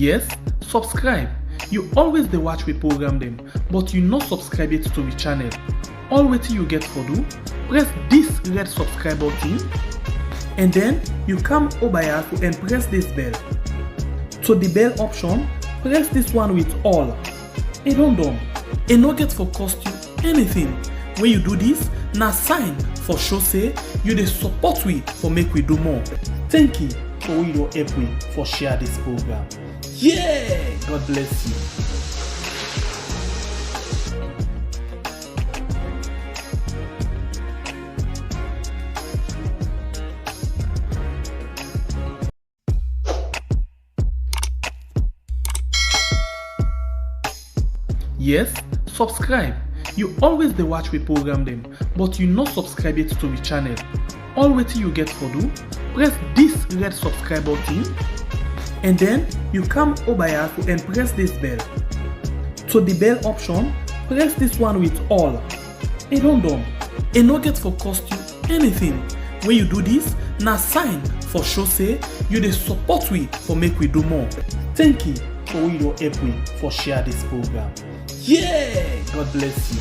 Yes, subscribe. You always dey watch we program them, but you not subscribe yet to the channel. All wetin you get for do, press this red subscribe button, and then you come over here and press this bell. To the bell option, press this one with all. E don done. E no get for cost you anything. When you do this, na sign for show say you dey support we for make we do more. Thank you for we don help we for share this program. Yeah! God bless you. Yes, subscribe. You always dey watch we program them, but you not subscribe yet to the channel. All wetin you get for do, press this red subscribe button, and then you come over here and press this bell. To the bell option, press this one with all. E don done. E no get for cost you anything. When you do this, na sign for show say you dey support we for make we do more. Thank you for we don help we for share this program. Yeah! God bless you.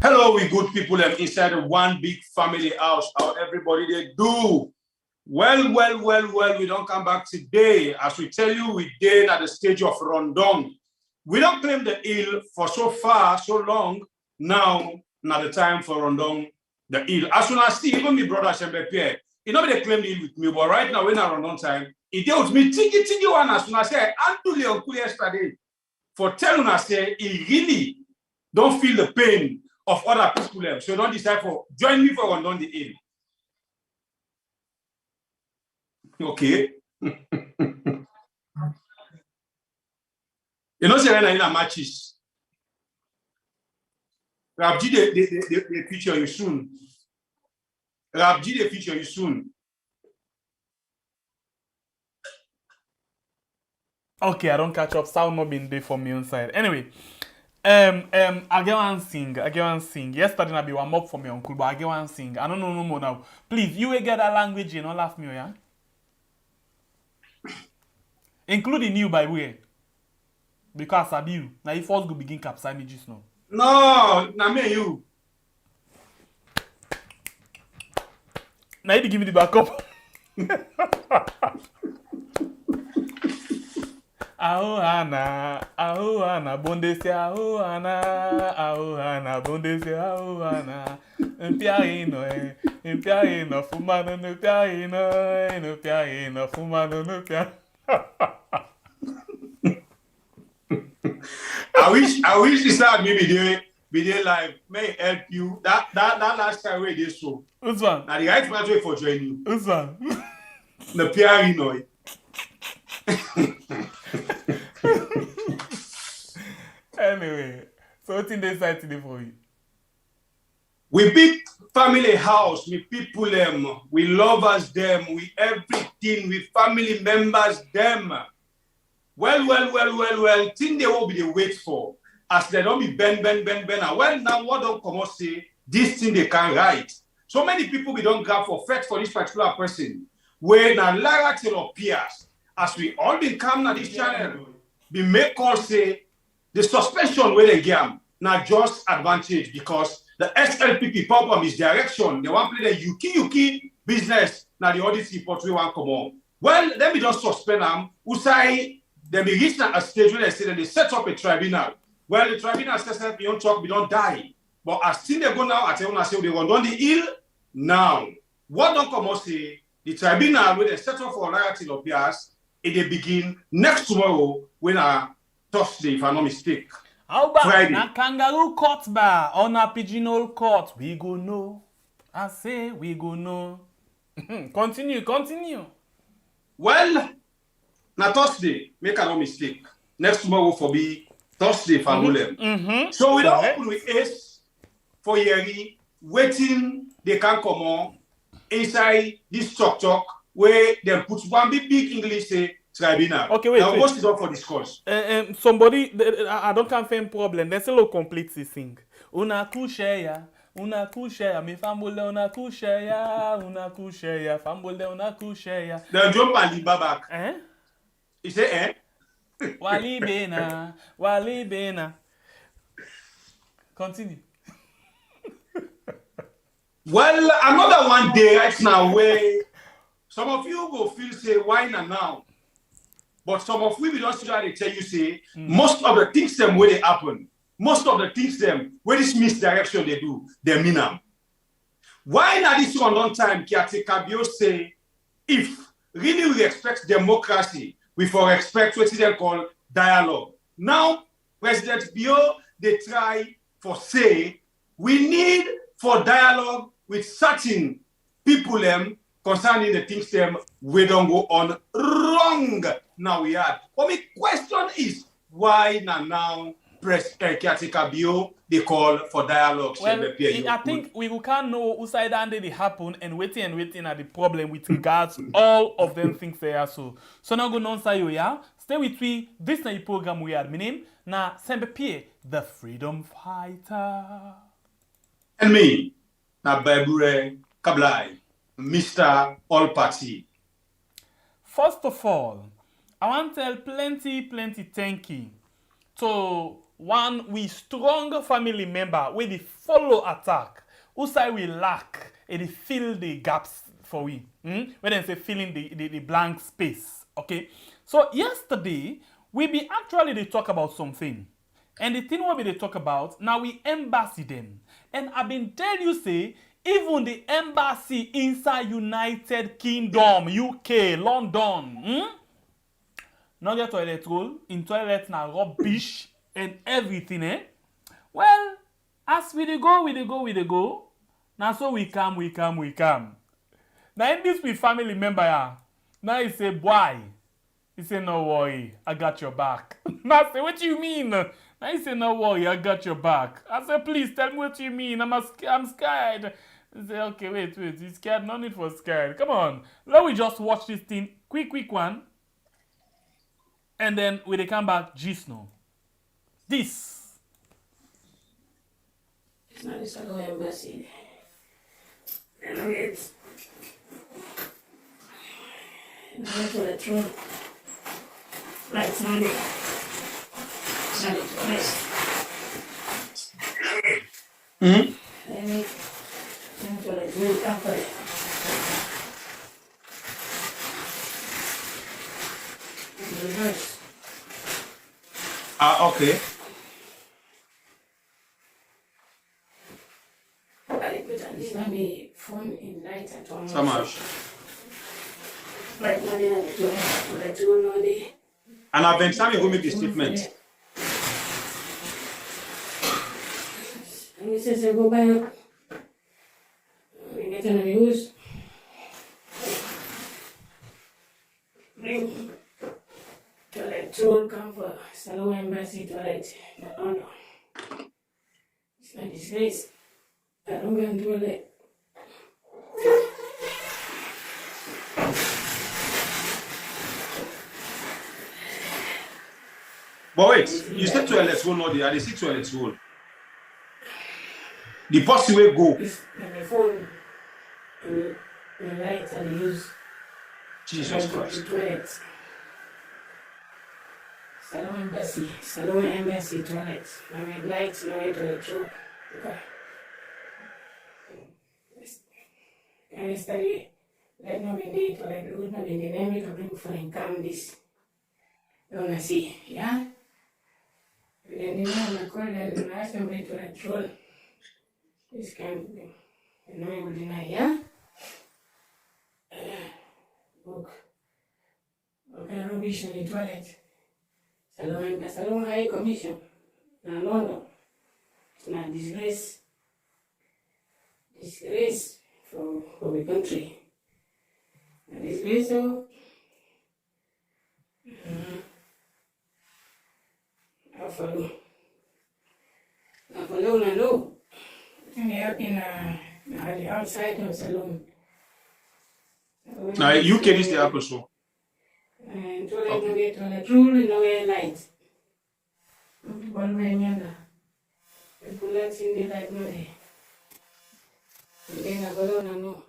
Hello, we good people inside of one big family house. How everybody they do? Well, we don't come back today. As we tell you, we did at the stage of rundown. We don't claim the ill for so far, so long. Now, not the time for rundown the ill. As soon as see, even my brother Shembe Pierre, he not they claim the ill with me, but right now, when I rundown time, he dealt with me tiki one as soon as I Anthony Uncle yesterday for telling us say he really don't feel the pain of other people. So don't decide for join me for rundown the ill. Okay. You know, say when I in a matches. Rabji, they feature you soon. Rabji, they feature you soon. Okay, I don't catch up. Sound not been there for me on side. Anyway, I get one sing. Yesterday I be warm up for me uncle, but I get one sing. I don't know no more now. Please, you will get that language, you know, laugh me, yeah? Including you, by the way. Because I be you. Now you first go begin capsize me just now. No, na me you. Now you give me the backup. Ahoana, bondese, ahoana, bondese, ahoana. Impiaino, fumano, no piaino, fumano, no piaino. I wish this time maybe they live may help you. That last time we did so. Who's one? Now the right way for joining you. Who's one? The piano. Anyway, so what's in this side today for you? We big family house, we people we lovers them, we everything, we family members them. Well, thing they will be the wait for. As they don't be bend. And well, now what don't come out say, this thing they can write. So many people we don't grab for fact for this particular person. When now Lara tell appears, as we all been come na this channel, we make call say, the suspension where they get now just advantage because the SLPP problem is direction. They want to play the yuki business. Now the audit report we want come on. Well, let me just suspend them. Usai, they be reached a stage where they say that they set up a tribunal. Well, the tribunal says that we don't talk, we don't die. But as soon they go now, I tell you, say they run down the hill now. What don't come out say the tribunal where they set up for narrative of theirs, they begin next tomorrow when Thursday, if I'm not mistaken. How about Friday. na kangaroo court bar or na pigeonhole court? We go know. I say we go know. Continue. Well, na Thursday, make no mistake. Next tomorrow for be Thursday for So we don't open with Ace for Yeri, waiting they can come on inside this talk where they put one big English say tribunal. Okay, wait. Now, what is up for discourse? Somebody, I don't confirm problem. There's a little complete this thing. Una kusheya, mi famule una kusheya, famule una kusheya. Then jump and leave back. Eh? He say, eh? Wali bena. Continue. Well, another one day right now where some of you go feel say, why now? But some of we don't see how they tell you say, most of the things them where they happen, most of the things them where this misdirection they do, they mean them. Why not this one long time Kiati Kabio say, if really we expect democracy, we for expect what they call dialogue. Now, President Bio, they try for say, we need for dialogue with certain people concerning the things them we don't go on wrong. Now we are. But my question is, why now Kiatika Bio they call for dialogue? Well, I think we can't know who side and they happen and waiting at the problem with regards all of them things they are so. So now go on say you yeah. Stay with me. This is the program we are. My name na Sembepie, the freedom fighter. And me, na Babure Kablai, Mr. All Party. First of all, I want to tell plenty thank you to one we strong family member with the follow attack. Who say we lack and they fill the gaps for we. When they say filling the blank space. Okay. So yesterday we be actually they talk about something. And the thing we they talk about, now we embassy them. And I've been telling you say, even the embassy inside United Kingdom, UK, London, not get toilet roll, in toilet na rubbish and everything, eh? Well, as we dey go, now so we come. Now in this we family member, yeah. Now he say, boy, he say, no worry, I got your back. Now I say, what do you mean? Now he say, no worry, I got your back. I say, please tell me what you mean. I'm scared. He say, okay, wait, you scared? No need for scared. Come on. Let me just watch this thing. Quick one. And then when they come back, gist no. This. It's not this other embassy. And it's for the throne. Like Sunday. Sunday twice. And for the throne after it. Reverse. Okay. I put on this my phone in night at home. So much. Like money at the two no day. And I've been trying to make the statement. And he says, go back. We get an abuse. Bring toilet tool come for Salon Embassy toilet. Oh no. It's not disgrace. I don't go and do it. But wait, you said toilet roll not there. I see toilet roll. The post way go. It's my phone. The lights I use. Jesus Christ. Toilets. Salon Embassy toilets. I mean lights, no way to the truth. Okay. And it's study. Let no be date, like good not in the name to bring for income this. You wanna see, yeah? Then you know my call that the last time to the troll. This kind of thing. You know you will deny, yeah? Look. Okay, rubbish in the toilet. Salon High Commission. Now London. It's not disgrace. Disgrace for the country. A disgrace of I follow and know. And the outside of salon. Now, UK is the episode. And toilet no get toilet rule, no get light. People when younger. People let in the light no there. And then I go down and know.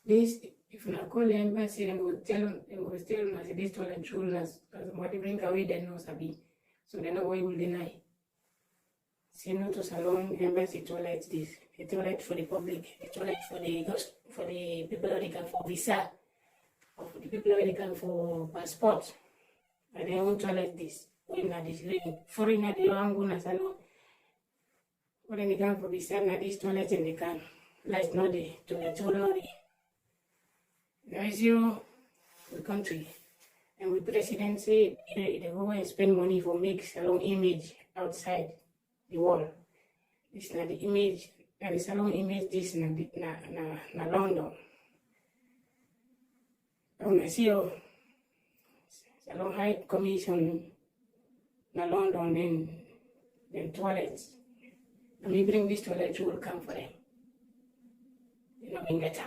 This, if I call the embassy, they will tell them, they will tell them, this toilet rule as what they bring away, they know sabi. So they know why will deny. Say no to salon, embassy toilet this. The toilet for the public, the toilet for the people that they come for visa, or for the people that they come for passport. And they won't toilet this. When that is living, foreigner they don't go na salon. When they come for visa, na this toilet in the can. Like no day, toilet no day. There is zero the country. And with presidency, they go and spend money for make salon image outside the wall. This is not the image, and the salon image this na London. When I see your salon high commission na London, then toilets. And we bring this toilet, you will come for them. You know, in get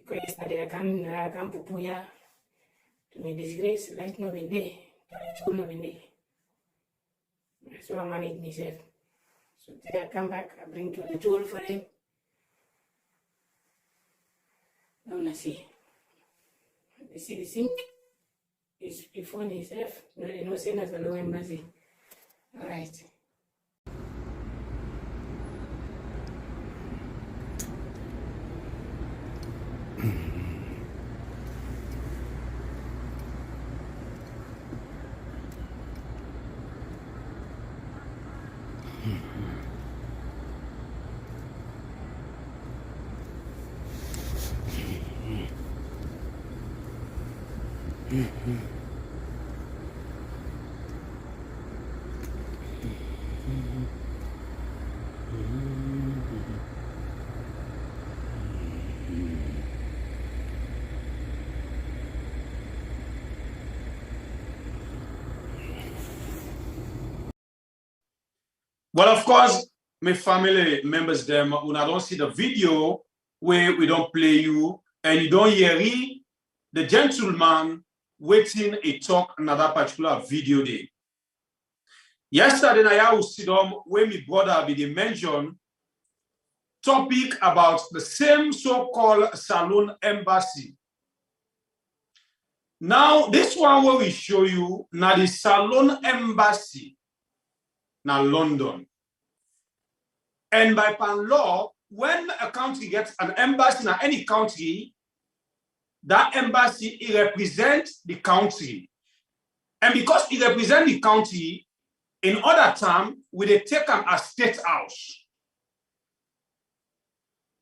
because they can pupuya to me disgrace, like no one day, toilet no one day. So I manage myself. So today I come back, I bring to the tool for them. I wanna see. You see the sink is before itself. No, they no send us a low embassy. All right. Well, of course, my family members, them, when I don't see the video where we don't play you and you don't hear the gentleman waiting a talk another particular video day. Yesterday, I was sit down where my brother be mentioned topic about the same so-called saloon embassy. Now, this one where we show you now the saloon embassy now London. And by pan law, when a country gets an embassy in any country, that embassy it represents the country. And because it represents the country, in other terms, we take them as state house.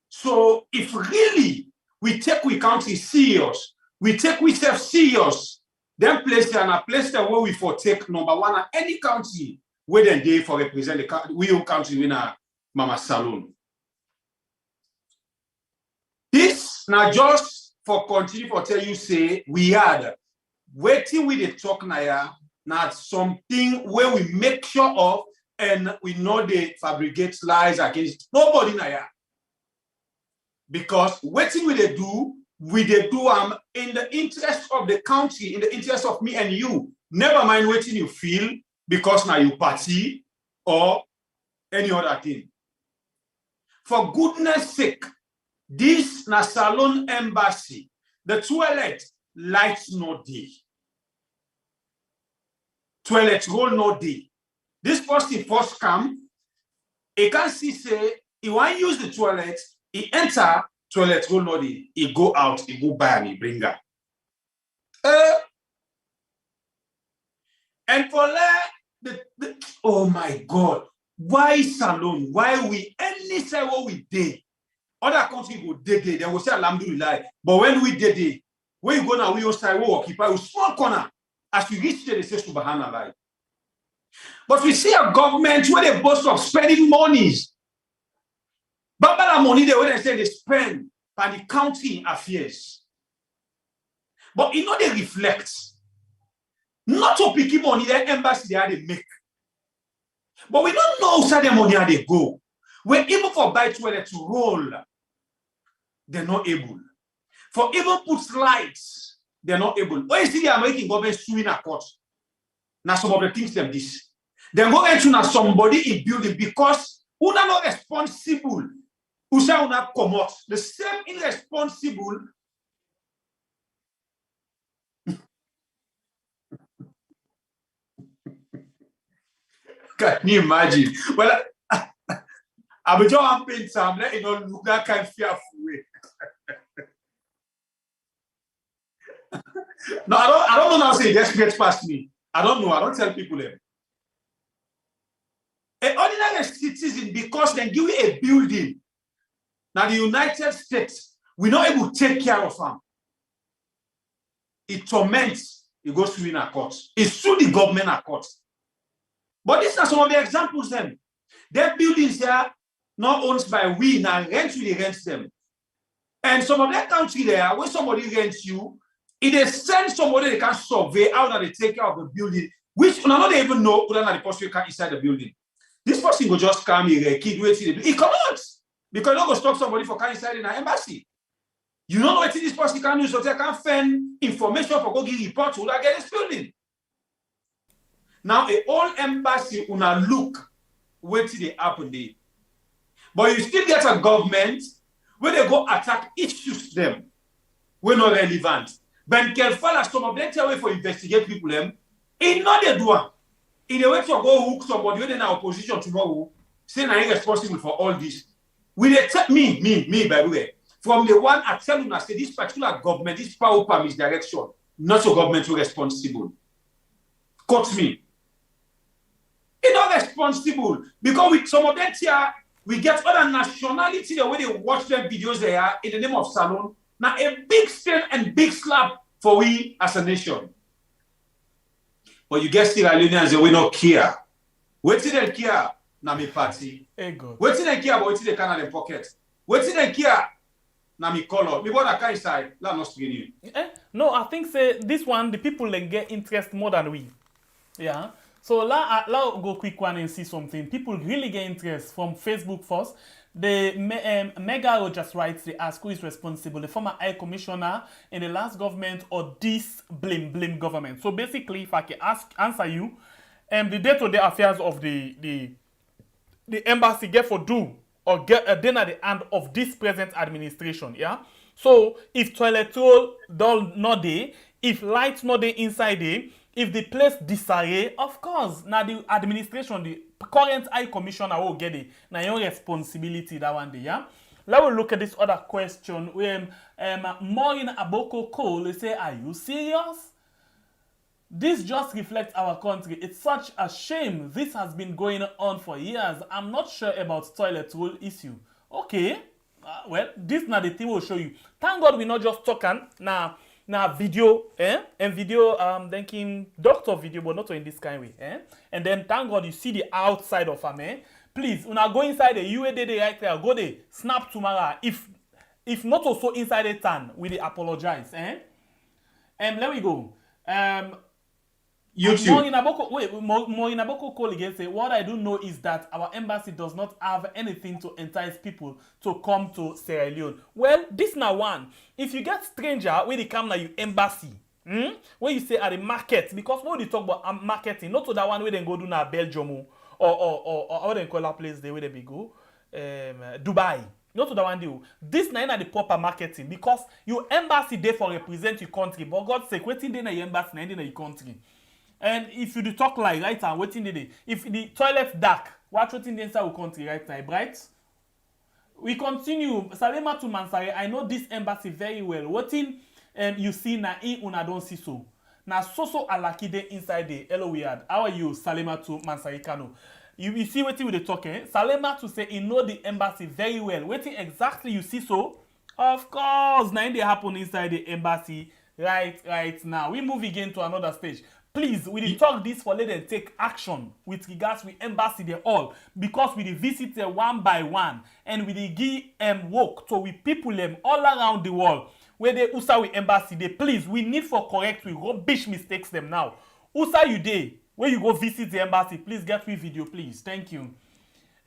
So if really we take we country serious, we take we self serious, then place there and a place there where we for take number one at any country where then they for represent the we own country in a mama saloon. This now just for continue for tell you say we had waiting with the talk now not something where we make sure of and we know they fabricate lies against nobody now. Because waiting we they do in the interest of the country, in the interest of me and you. Never mind waiting you feel because now you party or any other thing. For goodness sake, this na salon embassy, the toilet lights no day. Toilet roll no day. This person first come, he can see say, he want use the toilet, he enter, toilet roll no day. He go out, he go buy and he bring her. And for that, oh my God, why salon? Why we any say what we did? Other countries go day, then we say alhamdulillah. But when we did, when you go now, we also we occupy a small corner. As we reach there, they say subhanallah. But we see a government where they boast of spending monies. But that money they when they say they spend by the county affairs. But you know they reflect. Not to pick money, the embassy they had to make. But we don't know how the money how they go. We're able for buy toilet to roll. They're not able. For even put lights, they're not able. When you see the American government suing a court, now some of the things them this. Then go into now somebody in building because who are not responsible, who shall not come out. The same irresponsible. Can you imagine? Well, I'm just paying some, you know, look that kind of fearful way. No, I don't know how to say this gets past me. I don't know. I don't tell people them. An ordinary citizen, because they give you a building. Now the United States, we're not able to take care of them. It torments, it goes through in a court. It sued the government at court. But these are some of the examples then. Their buildings there not owned by we, now rent we rent them. And some of that country there, where somebody rents you, if they send somebody they can survey how they take care of the building, which you don't even know whether the person can inside the building. This person will just come here, kid, wait till he cannot. Because you don't go stop somebody for coming inside in an embassy. You don't know what this person can do, so they can find information for go give report to get this building. Now, a whole embassy una look wait till they happen there. But you still get a government where they go attack issues them. We're not relevant. Ben Kelfala, some of them tell way for investigate people them. In not they do one. In the way to go hook somebody when in our opposition tomorrow, saying I ain't responsible for all this. Will they tell me, by the way, from the one I tell you, I say this particular government, this power misdirection, not your government who responsible. Cut me. It's not responsible because with some of them here, we get other nationality the way they watch them videos there in the name of Salon. Now a big stain and big slap for we as a nation. But you get Sierra Leoneans they will not care. Wait till they care, na me party. Wait till they care, but wait till they can in their pocket. Wait till they care, na me color. Me what I can inside, let us begin you. No, I think say this one the people then get interest more than we. Yeah. So let go quick one and see something. People really get interest from Facebook first. The Mega just writes, they ask who is responsible, the former High Commissioner in the last government or this blame government. So basically, if I can answer you, the day-to-day affairs of the embassy get for do or get a dinner at the end of this present administration. Yeah. So if toilet roll don't not there, if lights not there inside there, if the place disarray, of course, now the administration, the current High Commissioner will get it. Now your responsibility that one day, yeah? Let's look at this other question. When Maureen Aboko Cole, they say, are you serious? This just reflects our country. It's such a shame. This has been going on for years. I'm not sure about toilet roll issue. Okay. Well, this now the thing will show you. Thank God we're not just talking. Now video, and video, thinking doctor video, but not in this kind of way, And then thank God you see the outside of them, Please, when I go inside the UAD right there, go there, snap tomorrow. If not also inside the town, we apologize, let me go. YouTube. Maureen Aboko call again say, what I do know is that our embassy does not have anything to entice people to come to Sierra Leone. Well, this now one. If you get stranger when they come to your embassy, when you say at the market, because when you talk about marketing, not to that one where they go do na Belgium or how they call that place there where they go, Dubai. Not to that one deal. This now na the proper marketing because your embassy there for represent your country. But God sake, waiting there na your embassy na in your country. And if you do talk like right now, waiting the day. If the toilet dark, watch waiting the inside our country right now, right? We continue. Salema to Mansare. I know this embassy very well. Waiting you see na in una don't see so. Na so alakide inside the hello weird. How are you, Salema to Mansare Kano? You see waiting with the talking. Salema to say he know the embassy very well. Waiting exactly you see so. Of course, now they happen inside the embassy right now. We move again to another stage. Please, we dey talk this for let them take action with regards to embassy they all because we dey visit them one by one and we dey give work to we people them all around the world where they usa we embassy they please we need for correct we rubbish mistakes them now. Usa you dey where you go visit the embassy please get me video please thank you.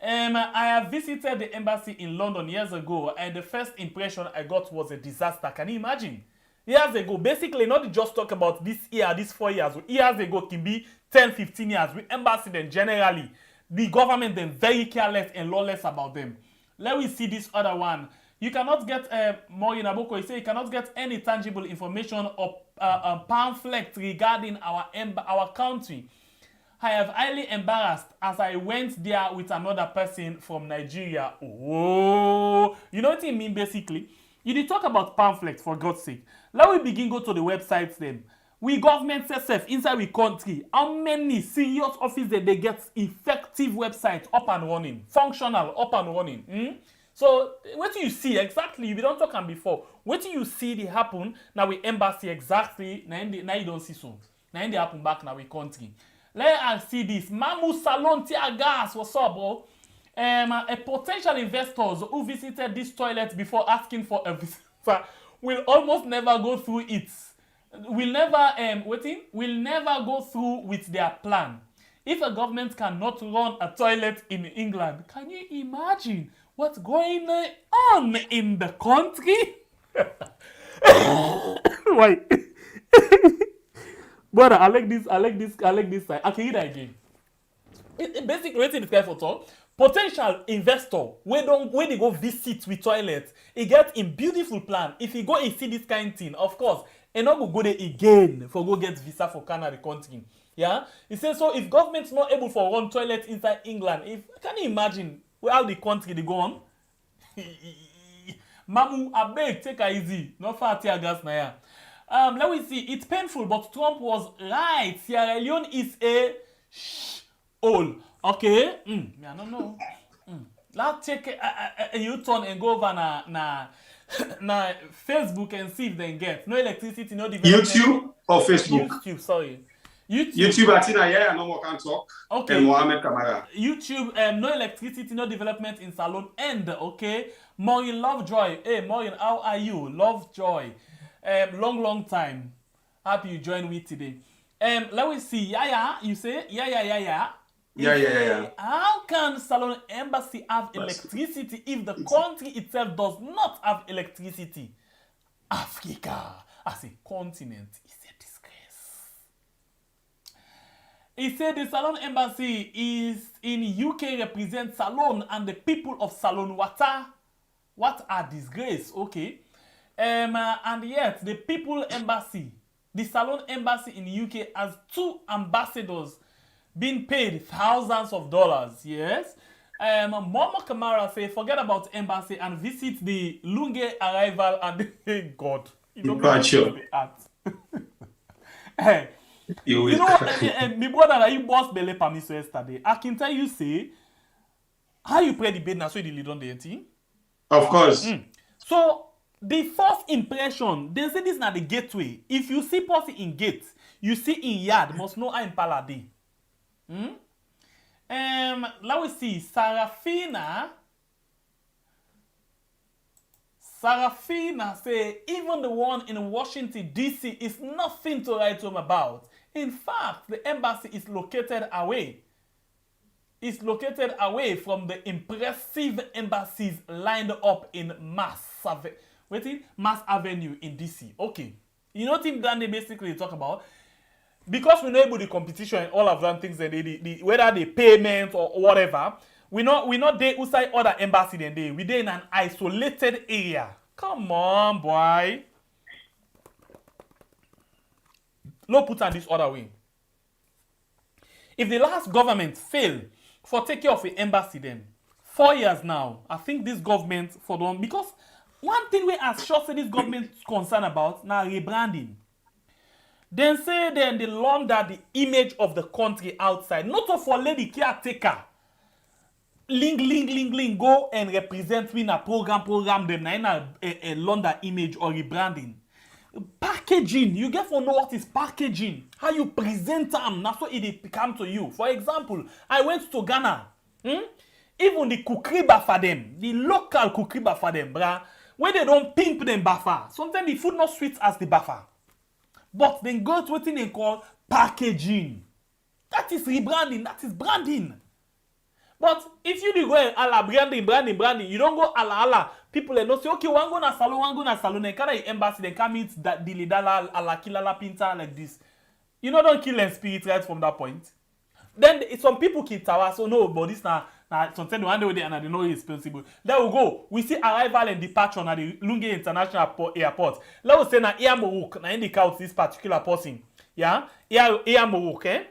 I have visited the embassy in London years ago and the first impression I got was a disaster. Can you imagine? Years ago, basically, not just talk about this year, this 4 years. Years ago can be 10, 15 years. With embassy, then generally, the government then very careless and lawless about them. Let me see this other one. You cannot get more in Aboko. He said you cannot get any tangible information or pamphlet regarding our country. I have highly embarrassed as I went there with another person from Nigeria. Oh, you know what I mean basically? You did talk about pamphlets for God's sake. Let we begin go to the websites then. We government self inside we country. How many serious offices they get effective websites up and running, functional up and running? So what do you see exactly? We don't talk on before. What do you see they happen now we embassy exactly? Now you don't see so. Now they happen back now we country. Let us see this. Mamu Salon Tear Gas. What's up, bro? A potential investors who visited this toilet before asking for a visa will almost never go through it. Will never go through with their plan. If a government cannot run a toilet in England, can you imagine what's going on in the country? Why? Brother, I like this side. I can read that again. Basically, waiting this guy for talk. Potential investor, when they go visit with toilet, he get in beautiful plan. If he go and see this kind of thing, of course, and not go there again for go get visa for Canada country. Yeah, he says so. If government's not able to run toilet inside England, can you imagine how the country they go on? Mamu, I beg, take it easy. Not far tear gas na ya. Let me see. It's painful, but Trump was right. Sierra Leone is a hole. Okay? I don't know. Let's take a U-turn and go over na Facebook and see if they get. No electricity, no development. YouTube or Facebook? YouTube, sorry. YouTube, Atina, yeah, no more can talk. Okay. And Mohammed Kamara. YouTube, no electricity, no development in Salon End, okay? Maureen Lovejoy. Hey, Maureen, how are you? Lovejoy. Long time. Happy you joined me today. Let me see. Yeah. You say? Yeah. Yeah. How can Salon Embassy have electricity if the country itself does not have electricity? Africa as a continent is a disgrace. He said the Salon Embassy is in UK represents Salon and the people of Salon. What a disgrace, okay? And yet the People Embassy, the Salon Embassy in the UK has 2 ambassadors being paid thousands of dollars, yes? Momo Kamara say, forget about embassy and visit the Lunge arrival and God. You know hey, you know what, my brother, you boss belly permission yesterday. I can tell you, say, how you play the bed now so you lead on the thing? Of course. So, the first impression, they say this is not the gateway. If you see person in gate, you see in yard, must know I'm paladi. Let me see. Sarafina say even the one in Washington D.C. is nothing to write home about. In fact, the embassy is located away. It's located away from the impressive embassies lined up in Mass Avenue in D.C. Okay, you know what they basically talk about. Because we know about the competition and all of them things that they whether they payment or whatever, we not there outside other embassy than they. We there in an isolated area. Come on, boy. No put on this other way. If the last government failed for take care of the embassy then, 4 years now, I think this government for them because one thing we as sure say this government is concerned about now rebranding. Then say then they launder the image of the country outside. Not for lady caretaker. Link, go and represent win a program them na a launder image or rebranding. Packaging, you get to know what is packaging. How you present them, that's what it come to you. For example, I went to Ghana. Even the kukriba for them, the local kukriba for them, brah, where they don't pimp them buffer. Sometimes the food not sweet as the buffer. But then go to what they call packaging. That is rebranding. That is branding. But if you do go a la branding, you don't go a la. people they know say okay, one go na salon, then carry embassy, then come meet that dilidala ala kilala pinta like this. You know, don't kill them spirit right from that point. Then some people kill tower, so no, but this now sometimes one day and they know it's responsible. There we go. We see arrival and departure at the Lungi International Airport. Let us say na air Morocco, na indicate this particular person. Yeah, air Morocco. Eh?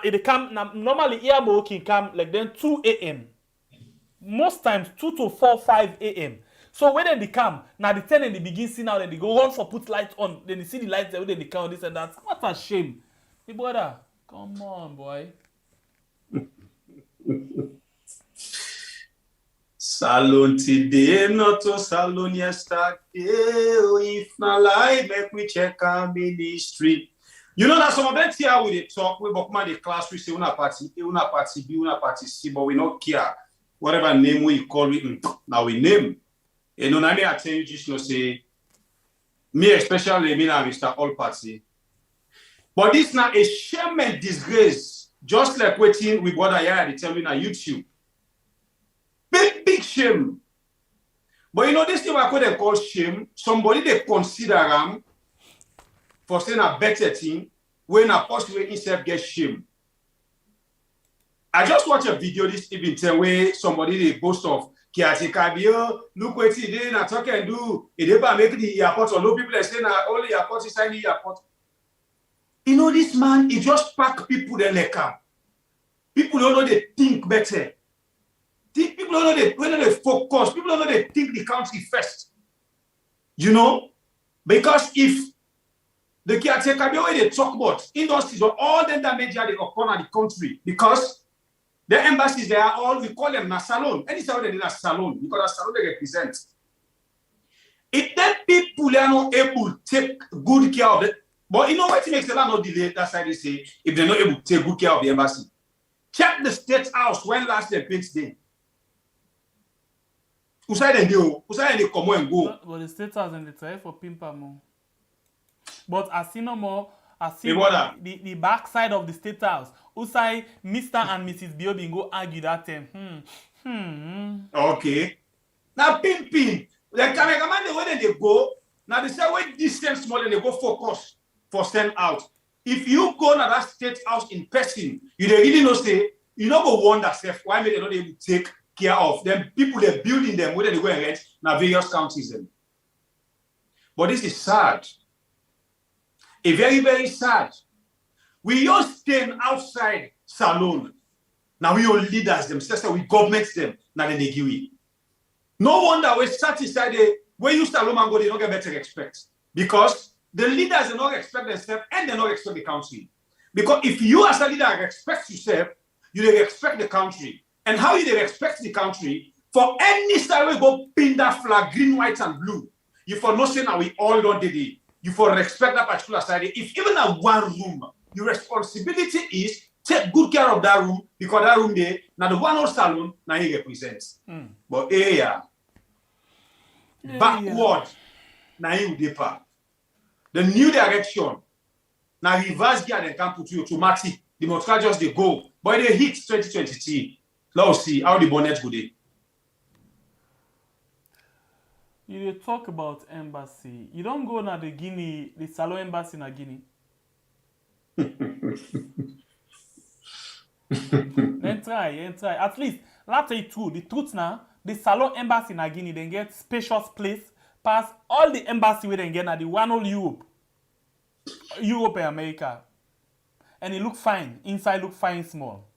It come normally air Morocco can come like then 2 a.m. Most times 2 to 5 a.m. So when they come, now the 10 and they begin seeing out and they go run for put lights on. Then they see the lights there, then they count this and that. What a shame. Hey brother, come on, boy. Salon today, not to salon yesterday. If not lie, make we check our ministry. You know that some of them here with the talk, we book the class, we say una party B, una party C, but we not care. Whatever name we call it, now we name. And no, I tell you just no say, me especially me now Mr. All Party. But this now a shame and disgrace, just like waiting with what I had to tell you on YouTube. Big shame. But you know, this thing I could call shame, somebody they consider for saying a better thing when a person himself gets shame. I just watched a video this evening where somebody they boast of look what he did, and talk and do it ever make the airport or no people are saying only airport is the airport. You know, this man, he just pack people then they come. People don't know they think better. People don't know they focus. People don't know they think the country first. You know? Because if the caretaker, the way they talk about industries or all the damage they occur in the country, because the embassies, they are all, we call them a salon. Any salon, they need a salon, because a salon they represent. If then people are not able to take good care of it, but you know what makes them not delay, that's why they say, if they're not able to take good care of the embassy. Check the State House when last they paint day. Who say they come and go? But the State House and they try for pimpa more. But I see no more. I see the back side of the State House. Who say Mr. and Mrs. Biobin go argue that time. Okay. Now pimping. The cameraman the way they go. Now they say when distance more than they go focus for send out. If you go to that State House in person, you don't really know say you don't go wonder self why they not able to take care of them people they're building them whether they go and rent now various counties them. But this is sad. A very, very sad. We all stand outside salon. Now we all leaders themselves, we government them. Now then they give it. No wonder we start inside the where you salon and go, they don't get better respect. Because the leaders do not respect themselves and they don't respect the country. Because if you as a leader respect yourself, you they respect the country. And how you they respect the country, for any side we go pin that flag, green, white, and blue. You for no say now we all don't did it. You for respect that particular side. If even at one room, your responsibility is take good care of that room because that room there, now the one old salon, now he represents. But backward, now he deeper. The new direction, now reverse gear they can put you automatic. The motor just they go. But they hit 2023. Let's see how the bonnet go there. You talk about embassy. You don't go na the Guinea, the Salon embassy na Guinea. Then try. At least, let's say true. The truth now, the Salon embassy na Guinea, then get spacious place, pass all the embassy where they get na the one all Europe and America. And it look fine. Inside look fine small.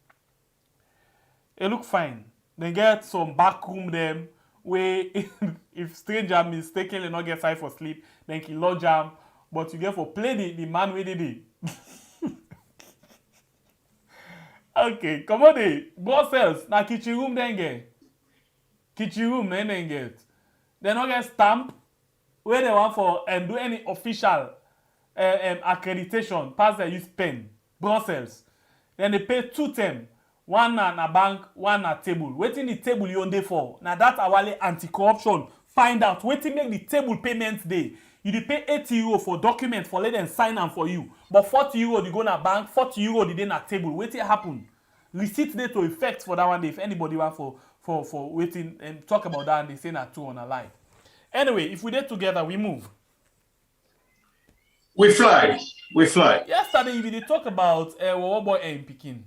It look fine. They get some back room them. Where if stranger mistakenly not get side for sleep, then he lodge jam, but you get for play the man with it. Okay, come on there. Brussels, na kitchen room then get. Kitchen room then get. They not get stamp where they want for and do any official accreditation, pass their use pen. Brussels. Then they pay 2 terms. One na bank, one na table. Waiting the table you on day for. Now that our anti-corruption. Find out. Waiting make the table payments day. You dey pay 80 euro for document for let them sign them for you. But 40 euro you go na bank, 40 euro the day na table. Waiting happen. Receipt day to effect for that one day. If anybody want for waiting and talk about that and they say na 2 on a lie. Anyway, if we did together, we move. We fly. We fly. Yesterday, we did talk about boy and Pekin.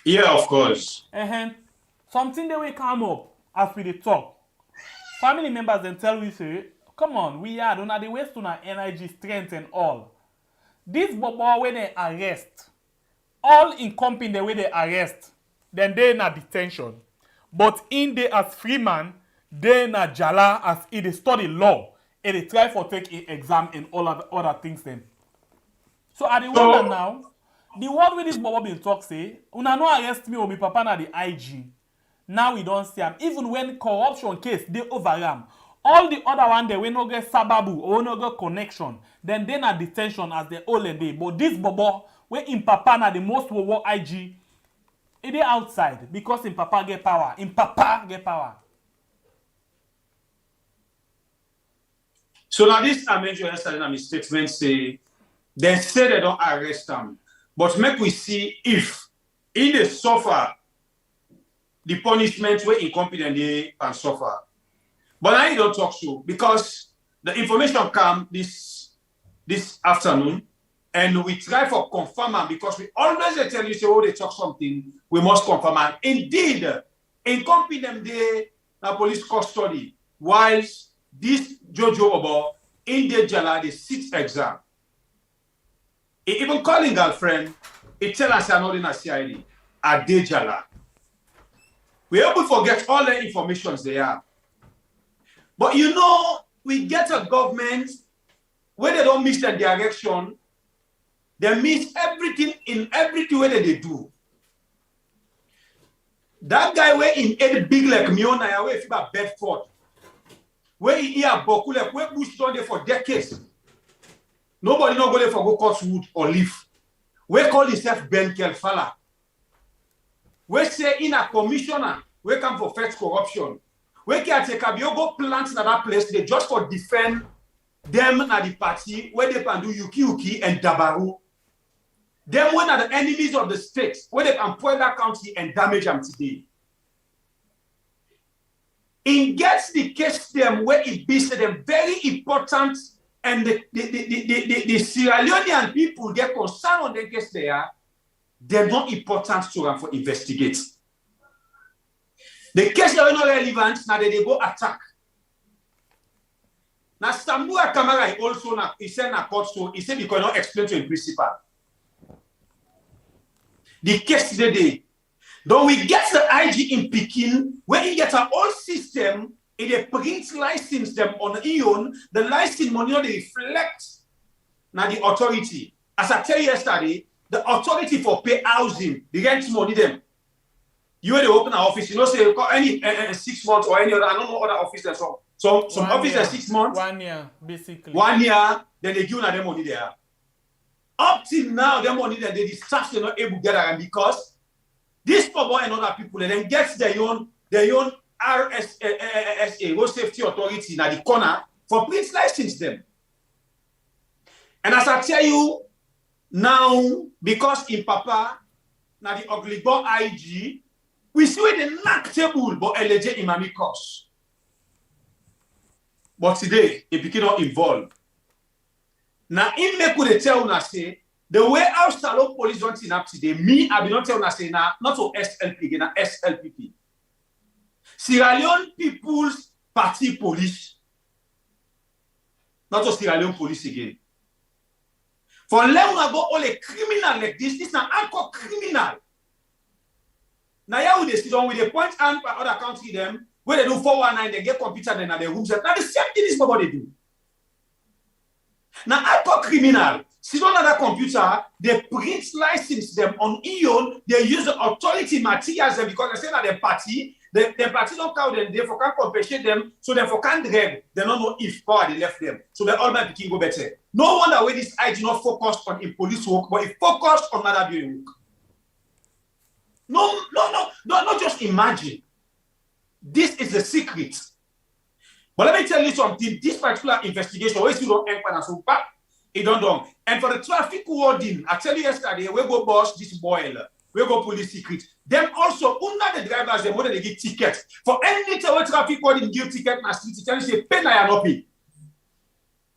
Yeah, of course. Something that will come up as we did talk. Family members then tell we say, come on, we are don't have the waste on our energy, strength, and all. This bobo when they arrest, all in company the way they arrest, then they na detention. But in they as free man, they na jala as they study law, and they try for take an exam and all other things then. So at the wonder now, the word with this bobo been talk say, una no arrest me or me papa na the IG. Now we don't see him. Even when corruption case they overram, all the other one they no get sababu or no get connection, then they na detention as the whole day. But this bobo, where in papa na the most wowo IG, it is outside because in papa get power. In papa get power. So now this I mentioned yesterday in my statement say they say they don't arrest them, but make we see if in the suffer the punishment where incompetent they can suffer. But I don't talk so because the information come this afternoon and we try for confirm them because we always tell you say oh they talk something we must confirm and indeed incompetent they na police custody whilst this Jojo Obo in the jala the 6th exam. He even calling girlfriend, it tell us not in a CID at the jala. We able to forget all the informations they are. But you know, we get a government where they don't miss the direction, they miss everything in everything way that they do. That guy where in a big like Miona, where if you Bedford, where he here Bokule, where Bush done there for decades. Nobody not go there for go cut wood or leaf. We call himself Ben Kelfala. We say in a commissioner, we come for fight corruption. We can take a go plant in that place, they just for defend them at the party where they can do Yuki and Dabaru. Them when are the enemies of the state, where they can point that county and damage them today. It gets the case them where it be them very important and the Sierra Leonean people get concerned on the case there, they're not important to them for investigate. The case that are not relevant, now they go attack. Now Sambua Kamara also now he said na court so he said he cannot explain to a principal. The case today, though we get the IG in Pekin, where he gets an old system, it print license them on EON, the license money they reflect now the authority. As I tell you yesterday, the authority for pay housing, the rent money them. You when they open an office, you know, say any 6 months or any other, I don't know other offices. So some offices 6 months. 1 year, basically. 1 year, then they give them money there. Up till now, them money that they discharge, they're not able to get around because this people and other people, they then get their own RSA, Road Safety Authority, in the corner for print license them. And as I tell you now, because in Papa, now the ugly boy IG, we see where the knock table, but LJ Imami course. But today, it became not involved. Now, in me could tell una say the way our Salon police don't in up today, me, I will not tell una say now, not to SLP, na SLPP. Sierra Leone People's Party Police, not to Sierra Leone Police again. For let una go all a criminal like this is an anchor criminal. Now, here they sit down with a point and other country them, where they do 419, they get computer then at their rooms. Now, the same thing is what they do. Now, alcohol criminal, sit on that computer, they print license them on EON, they use the authority materials them because they say that the party don't count them, they for can't compensate them, so they for can't drag, they don't know if power they left them. So they all might be go better. No wonder where this IG not focused on in police work, but it focused on other building work. No, just imagine. This is the secret. But let me tell you something. This particular investigation, where you don't enter so back, it don't done. And for the traffic warden, I tell you yesterday, we go boss this boiler. we go police secret. Them also, under the drivers, them more they give tickets. For any traffic warning give ticket na street, tell you say pay na ya not pay.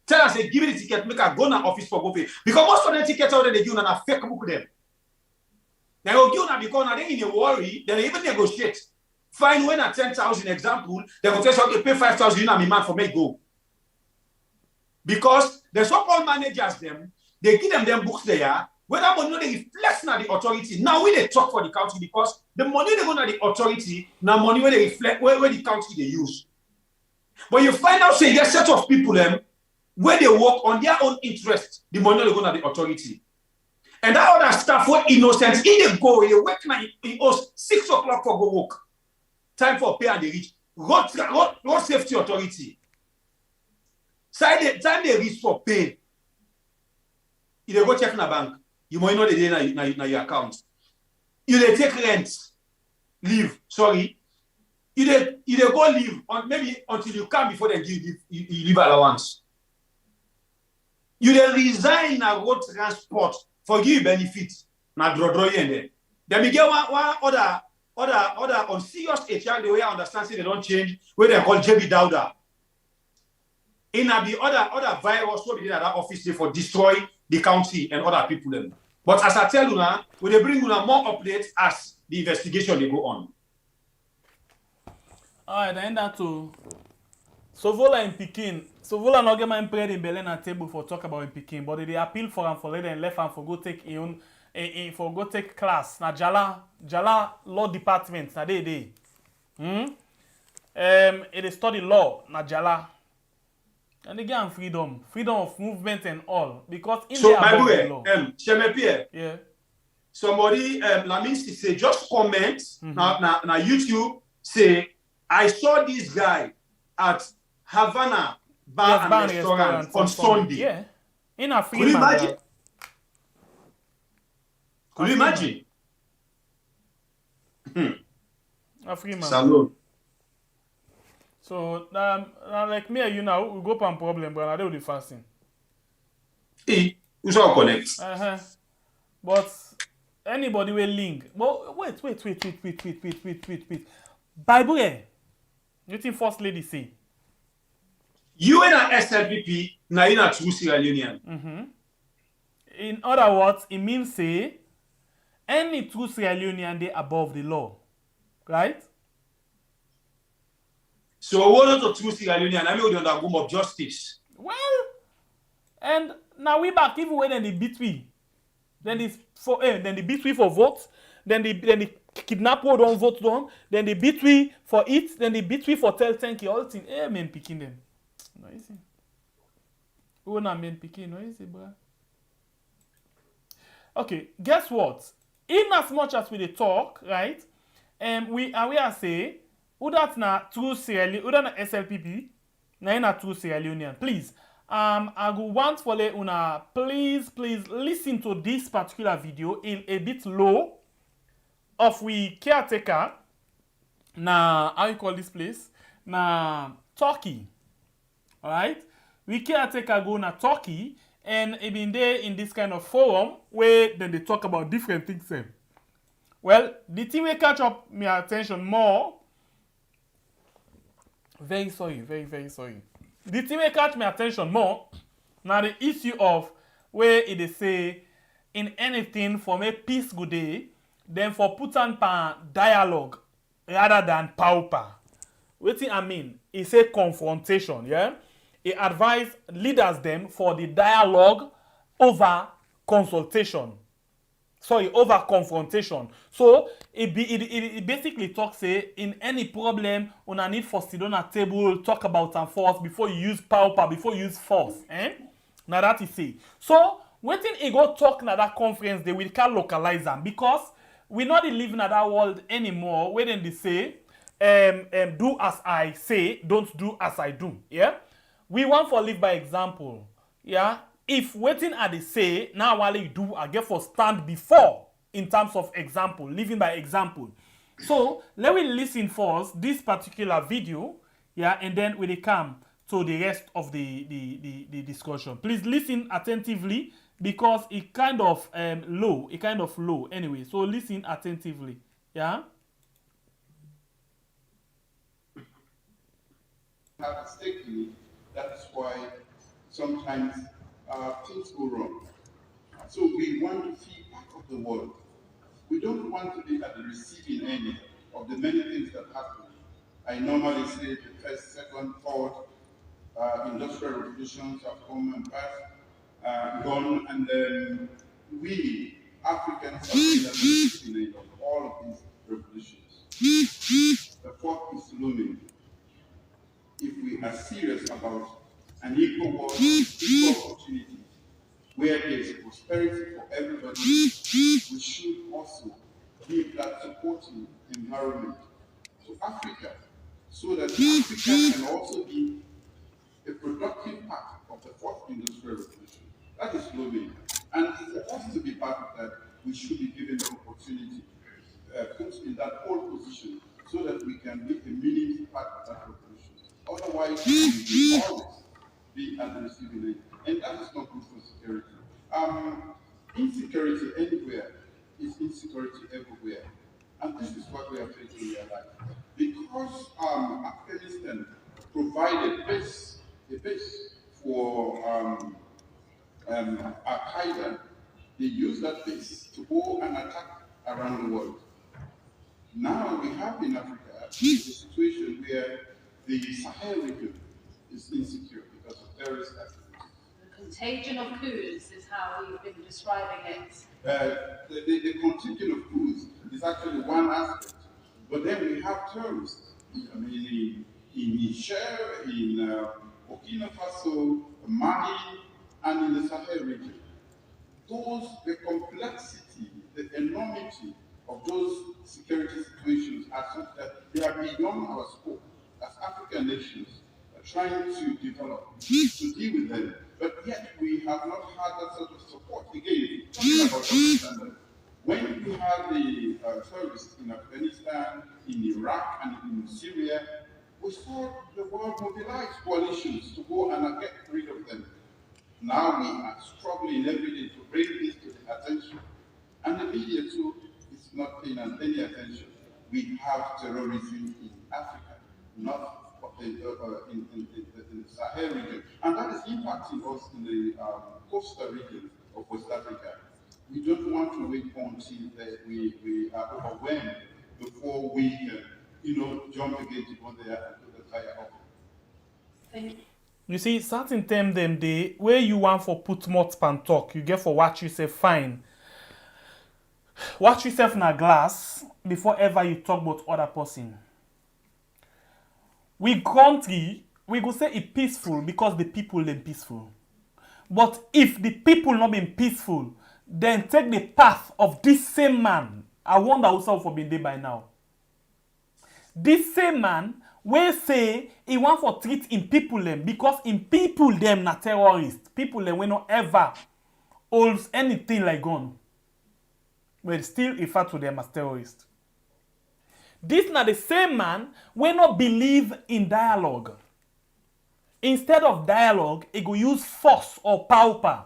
Tell us say give me the ticket, make a go na office for go pay. Because most of the tickets out there they give na fake book them. They go give na because now they in a worry, then they even negotiate. Fine when at 10,000 example, they go tell you okay, pay 5,000 you na me man for me go. Because the so-called managers them, they give them books there. Whether money they reflect na the authority. Now we they talk for the country because the money they go na the authority, now money where they reflect where the country they use. But you find out say there's a set of people them where they work on their own interest, the money they go na the authority. And that other staff were innocent. If they go, they work now in us 6 o'clock for go work. Time for pay and they reach. Road safety authority. Time they reach for pay. If they go check in a bank, you might know the day na your account. You they take rent, leave. Sorry. You they go leave on maybe until you come before they give you leave allowance. You they resign na road transport for give benefit na draw in there. Then we get one other on serious HR the way I understand say they don't change where they call JB Dauda. In the other virus what we did at that office for destroy the county and other people then. But as I tell you now, when they bring you more updates as the investigation they go on. Alright, then that too. Sovola in Pekin. Sovola not get my bread in Berlin at table for talk about in Pekin, but they appeal for him for let them left and for go take for go take class. Na Jala law department na they. It study law na Jala. And they get freedom of movement and all because in so the by the way, law. yeah. Somebody Lamisi say just comment na YouTube say I saw this guy at Havana Bar and Restaurant on Sunday. Yeah. In a free Could you man. imagine? Could you imagine? A free man. Salute. So like me and you now, we go up on problem, but I do the fasting. We shall connect. But anybody will link. But wait. Bible, you think First Lady say? You and a SLPP, now in a true Sierra Leonean. In other words, it means say any true Sierra Leonean they above the law, right? So what is a true Sierra Leonean? I mean, we undergo of justice. Well, and now we back even when they beat we, then they beat we for votes, then they kidnap we don't vote down, then they beat we for it, then they beat we for tell thank you all thing. Men picking them. No easy. Who na men picking? No easy, bro. Okay, guess what? In as much as we dey talk, right? We are say, who that na true Sierra Leone, who that na SLPP, na true Sierra Leonean. Please, I go want for le una please listen to this particular video in a bit low of we caretaker na how you call this place na Turkey. All right, we caretaker go na Turkey. And it been there in this kind of forum where then they talk about different things. Well, the thing will catch up my attention more. Very sorry. The thing will catch my attention more. Now the issue of where it is say in anything for me peace good day, then for put on dialogue rather than pauper. What I mean is a confrontation, yeah. He advised leaders them for the dialogue over consultation. Over confrontation. So it basically talks say in any problem on a need for sit on a table, talk about and force before you use power, before you use force. Now that is say. So waiting he go talk na that conference they will can localize them because we not live in that world anymore where then they say do as I say, don't do as I do. Yeah. We want for live by example. Yeah. If waiting at the say, now while you do, I get for stand before in terms of example, living by example. So let me listen first this particular video, yeah, and then we come to the rest of the discussion. Please listen attentively. because it kind of low anyway. So listen attentively. Yeah. Have a stake in it. That's why sometimes things go wrong. So we want to see part of the world. We don't want to be at the receiving end of the many things that happen. I normally say the first, second, third industrial revolutions have come and passed, gone, and then we Africans have been at the receiving end of all of these revolutions. The fourth is looming. If we are serious about an equal world, equal opportunities, where there is prosperity for everybody, we should also give that supporting environment to Africa, so that Africa can also be a productive part of the fourth industrial revolution. That is global. And for us to be part of that, we should be given the opportunity, put in that pole position, so that we can be a meaningful part of that revolution. Otherwise, we will always be at the receiving end. And that is not good for security. Insecurity anywhere is insecurity everywhere. And this is what we are facing in real life. Because Afghanistan provided a base for Al-Qaeda, they use that base to go and attack around the world. Now we have in Africa a situation where the Sahel region is insecure because of terrorist activity. The contagion of coups is how you've been describing it. The contagion of coups is actually one aspect, but then we have terrorists. I mean, in Niger, in Burkina Faso, Mali, and in the Sahel region. The complexity, the enormity of those security situations are such that they are beyond our scope as African nations are trying to develop to deal with them. But yet we have not had that sort of support. Again, talking about understanding. When we had the terrorists in Afghanistan, in Iraq, and in Syria, we saw the world mobilize coalitions to go and get rid of them. Now we are struggling every day to bring this to the attention. And the media too is not paying any attention. We have terrorism in Africa, not in the Sahel region. And that is impacting us in the coastal region of West Africa. We don't want to wait until we are overwhelmed before we can, jump again to go there and put the fire off. Thank you. You see, certain time them day where you want for put more span talk, you get for watch yourself fine. Watch yourself in a glass before ever you talk about other person. We country, we go say it peaceful because the people them peaceful. But if the people not being peaceful, then take the path of this same man. I wonder who's for being there by now. This same man will say he want for treat in people them because in people them na terrorists. People them will not ever holds anything like gun. But still refer to them as terrorists. This na the same man will not believe in dialogue. Instead of dialogue, he go use force or power.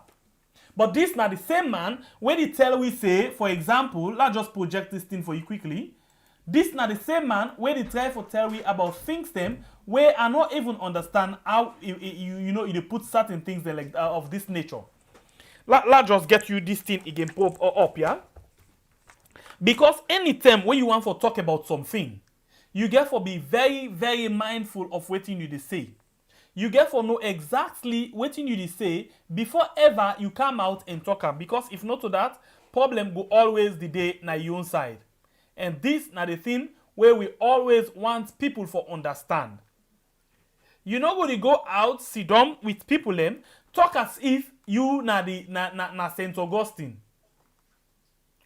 But this na the same man when he tell we say, for example, let's just project this thing for you quickly. This na the same man when he try to tell we about things them where I not even understand how you put certain things there like of this nature. Let's just get you this thing again pop up, yeah. Because anytime when you want to talk about something, you get to be very, very mindful of what you dey say. You get to know exactly what you dey say before ever you come out and talk am. Because if not to that, problem go always the day na your own side. And this na the thing where we always want people for understand. You know when you go out, sit down with people them, talk as if you na St. Augustine.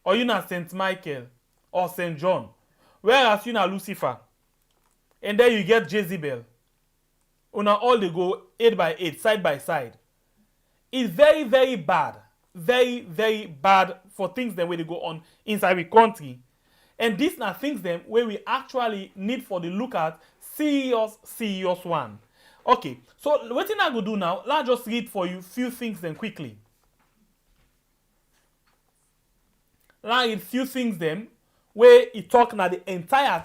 Or you na St. Michael or St. John. Whereas you na Lucifer. And then you get Jezebel. Una all they go 8 by 8, side by side. It's very, very bad. Very, very bad for things that way they go on inside the country. And these are things then where we actually need for the look at serious one. Okay, so what I go do now, let's just read for you few things then quickly. Like a few things them where he talk na the entire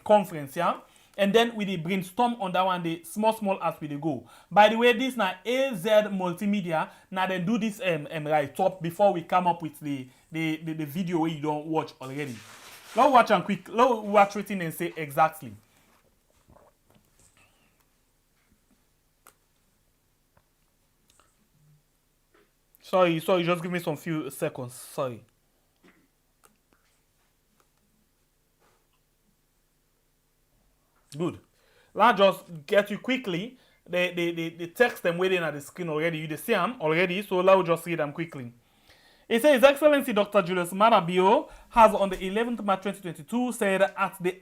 conference, yeah. And then we dey brainstorm on that one, the small as we dey go. By the way, this na AZ Multimedia. Now they do this right top before we come up with the video where you don't watch already. Let's watch and quick. Let's watch it and say exactly. Sorry, just give me some few seconds. Sorry. Good. Let's just get you quickly. The text them waiting at the screen already. You see them already, so let's just read them quickly. It says, His Excellency Dr. Julius Marabio has on the 11th March 2022 said at the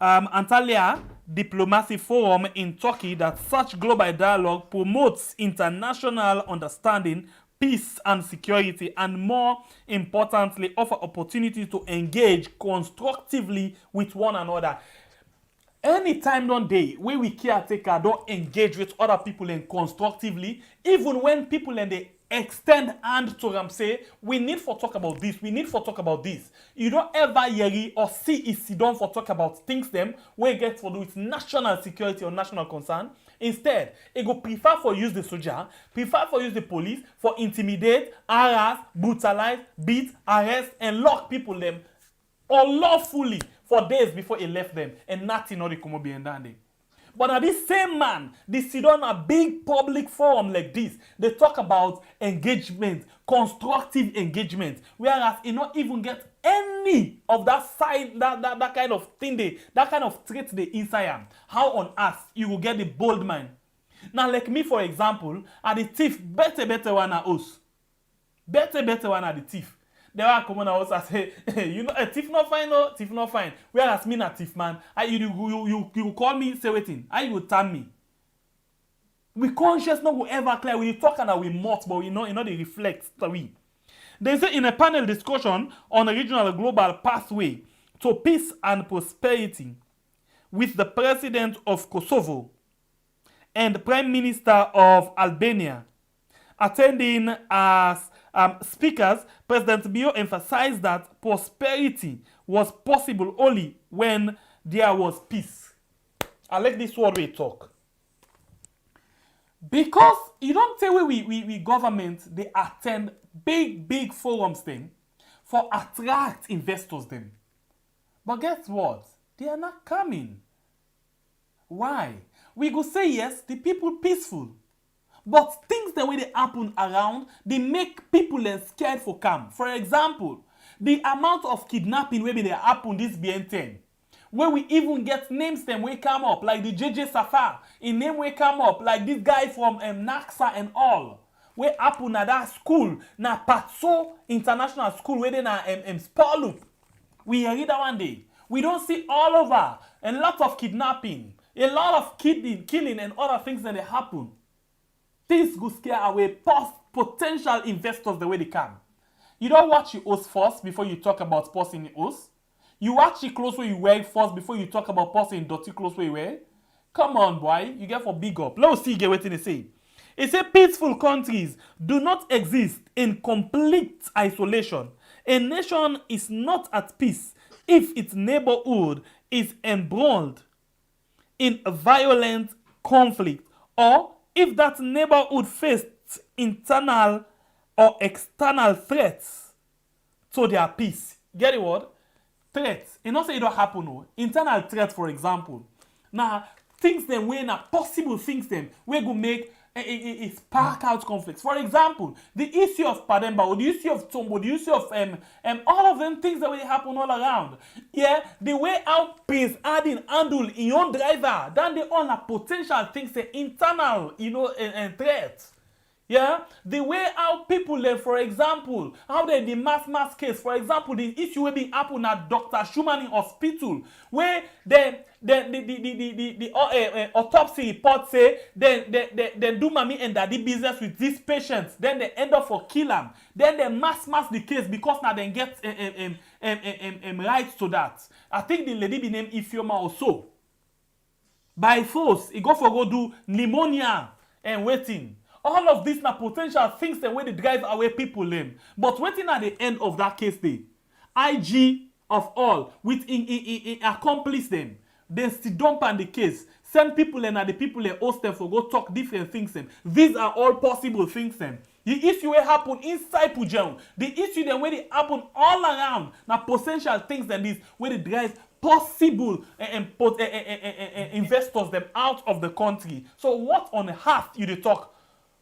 Antalya Diplomacy Forum in Turkey that such global dialogue promotes international understanding, peace and security, and more importantly, offer opportunity to engage constructively with one another. Anytime don't they, when we caretaker don't engage with other people and constructively, even when people and they extend hand to them say, we need for talk about this, we need for talk about this. You don't ever hear or see if you don't for talk about things them where it gets for do with national security or national concern. Instead, it go prefer for use the soldier, prefer for use the police, for intimidate, harass, brutalize, beat, arrest, and lock people them unlawfully for days before he left them, and nothing or the come behind that day. But now this same man, they sit on a big public forum like this, they talk about engagement, constructive engagement, whereas he not even get any of that side, that kind of thing, that kind of trait they inside him. How on earth you will get the bold man? Now, like me, for example, are the thief better one at us. Better one at the thief. They were coming out and say, you know, a thief not fine, no, thief not fine. Whereas me not thief, man. You call me, say waiting. I will tell me. We conscious not will ever clear. We talk and we mouth, but we know they reflect we. They say in a panel discussion on a regional global pathway to peace and prosperity with the President of Kosovo and the Prime Minister of Albania attending as speakers, President Bio emphasized that prosperity was possible only when there was peace. I like this word we talk. Because you don't say we government, they attend big forums them for attract investors them. But guess what? They are not coming. Why? We go say yes, the people peaceful. But things the way they happen around, they make people scared for come. For example, the amount of kidnapping where they happen this BN10, where we even get names them we come up, like the JJ Safar, in name we come up, like this guy from Naxa and all, where happen at that school, na Patso International School, where they na Spurloop. We read that one day. We don't see all over a lot of kidnapping, a lot of killing and other things that they happen. Things go scare away potential investors the way they come. You don't watch your host first before you talk about posting your host. You watch your clothes where you wear first before you talk about posting dirty clothes where you wear. Come on, boy. You get for big up. Let's see get what they say. It says peaceful countries do not exist in complete isolation. A nation is not at peace if its neighborhood is embroiled in a violent conflict, or if that neighborhood faced internal or external threats to their peace. Get the word? Threats. You know say it don't happen. No. Internal threats, for example. Now, things them when are possible things them we go make a spark out conflicts. For example, the issue of Pademba, or the issue of Tombo, the issue of all of them things that will happen all around. Yeah, the way out Prince adding handle in your driver, then they all are potential things, the internal, and threats. Yeah, the way how people live, for example, how they the mass case, for example, the issue will be happen at Dr. Schumann Hospital, where the autopsy report say they do mommy and daddy business with these patients, then they end up for kill them, then they mass the case because now they get rights to that. I think the lady be named Ifioma also. By force, he go do pneumonia and waiting. All of these now potential things that way they drive away people them. But waiting at the end of that case day, IG of all with accomplice them, then still dump on the case, send people and the people they host them for go talk different things them. These are all possible things them. The issue will happen inside Pujao. The issue then when it happen all around now potential things than this where they drive possible investors them out of the country. So what on earth you dey talk?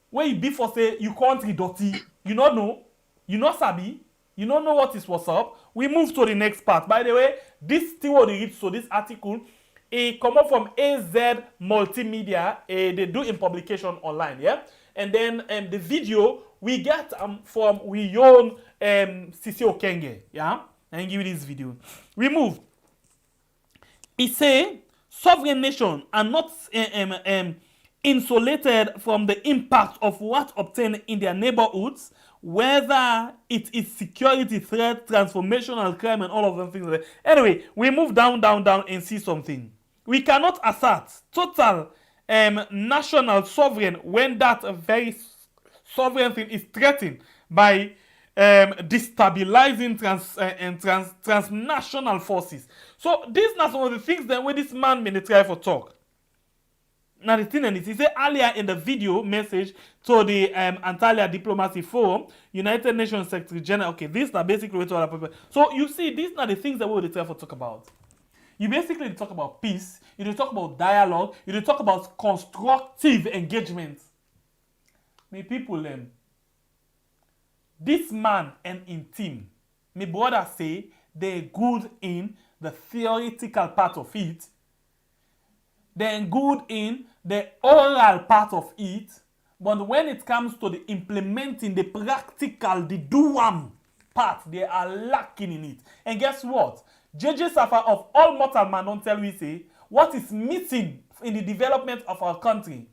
Where you before say you country dirty, you not know, you not sabi, you don't know what is what's up. We move to the next part. By the way, this thing what they read, so this article, it come up from AZ Multimedia. They do in publication online, yeah. And then the video we get from we own Sisi Okenge, yeah. And give you this video. We move. It say sovereign nation are not insulated from the impact of what obtained in their neighborhoods, whether it is security threat, transformational crime, and all of them things like that. Anyway, we move down and see something. We cannot assert total national sovereign when that very sovereign thing is threatened by destabilizing transnational forces. So these are some of the things that when this man may try for talk. Now the thing is, he said earlier in the video message to the Antalya Diplomacy Forum, United Nations Secretary General. Okay, these are basically what all people. So you see, these are the things that we will try for talk about. You basically talk about peace. You talk about dialogue. You talk about constructive engagement. Me people this man and in team, my brother say they're good in the theoretical part of it. They're good in the oral part of it. But when it comes to the implementing, the practical, the do-am part, they are lacking in it. And guess what? JJ Safa of all mortal man don't tell we say, what is missing in the development of our country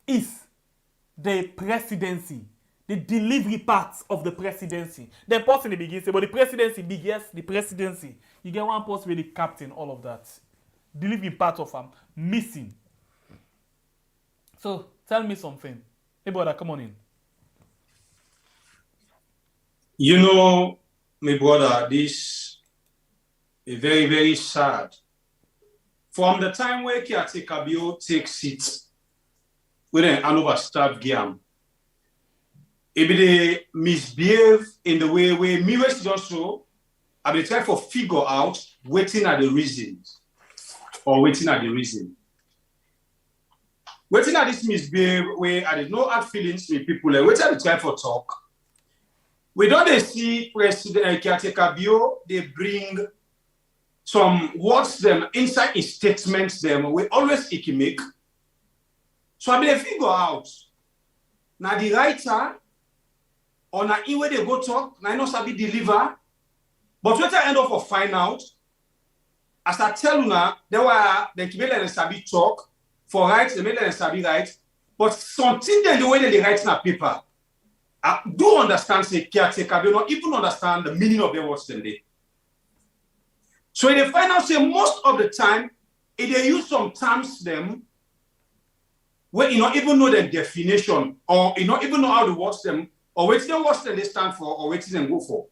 is the presidency. The delivery parts of the presidency. Then person in the beginning say, but the presidency big, yes, the presidency. You get one post with the captain, all of that. Delivery part of them missing. So tell me something. Hey brother, come on in. You know, my brother, this is very, very sad. From the time where Caretaker Bill takes it, with an overstaffed game, if they misbehave in the way where me was just so, I will try to figure out waiting at the reasons or waiting at the reason. Waiting at this misbehave where I did not have feelings with people, like waiting at the time for talk. We don't see President Caretaker Bill, they bring some words them inside his statements them we always make. So I will figure out now the writer or na in where they go talk, na not sabi deliver. But what I end up for find out, as I tell you now, there were the Kibele and Sabi talk for rights, the Mele and Sabi right, but something then the way they write in a paper, I do understand say caretaker, they don't even understand the meaning of the words then they. So in the final say most of the time, if they use some terms them where you don't even know the definition or you don't even know how to watch them. Or what they stand for, or what they go for.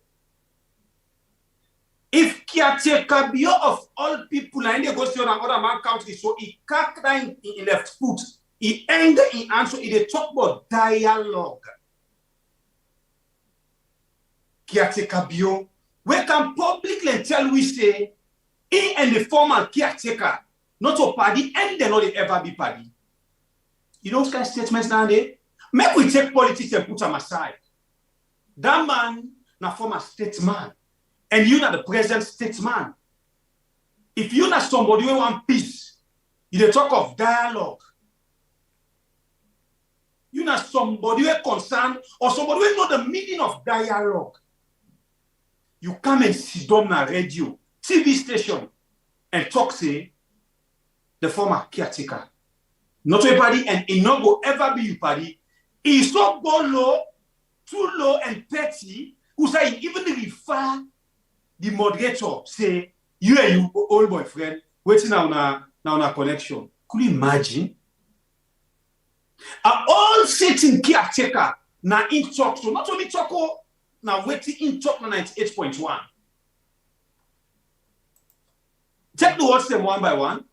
If caretaker Bill of all people, and they go to another man country, so he can't in left foot, he end in answer, he talk about dialogue. Caretaker Bill, we can publicly tell we say, he and the former caretaker, not a party, and they not ever be party. You know what kind of statements nowadays? Make we take politics and put them aside. That man, na former statesman, and you na the present statesman. If you na somebody who want peace, you talk of dialogue. You na somebody who concerned or somebody who know the meaning of dialogue. You come and sit down na radio, TV station, and talk say the former caretaker. Not everybody, and it not go ever be you party. He's so go low, too low and petty, who say even refer the moderator, say, you and your old boyfriend, waiting on a connection. Could you imagine? All sitting caretaker na in talk. So not only talk na waiting in talk na 98.1. Take the words them one by one.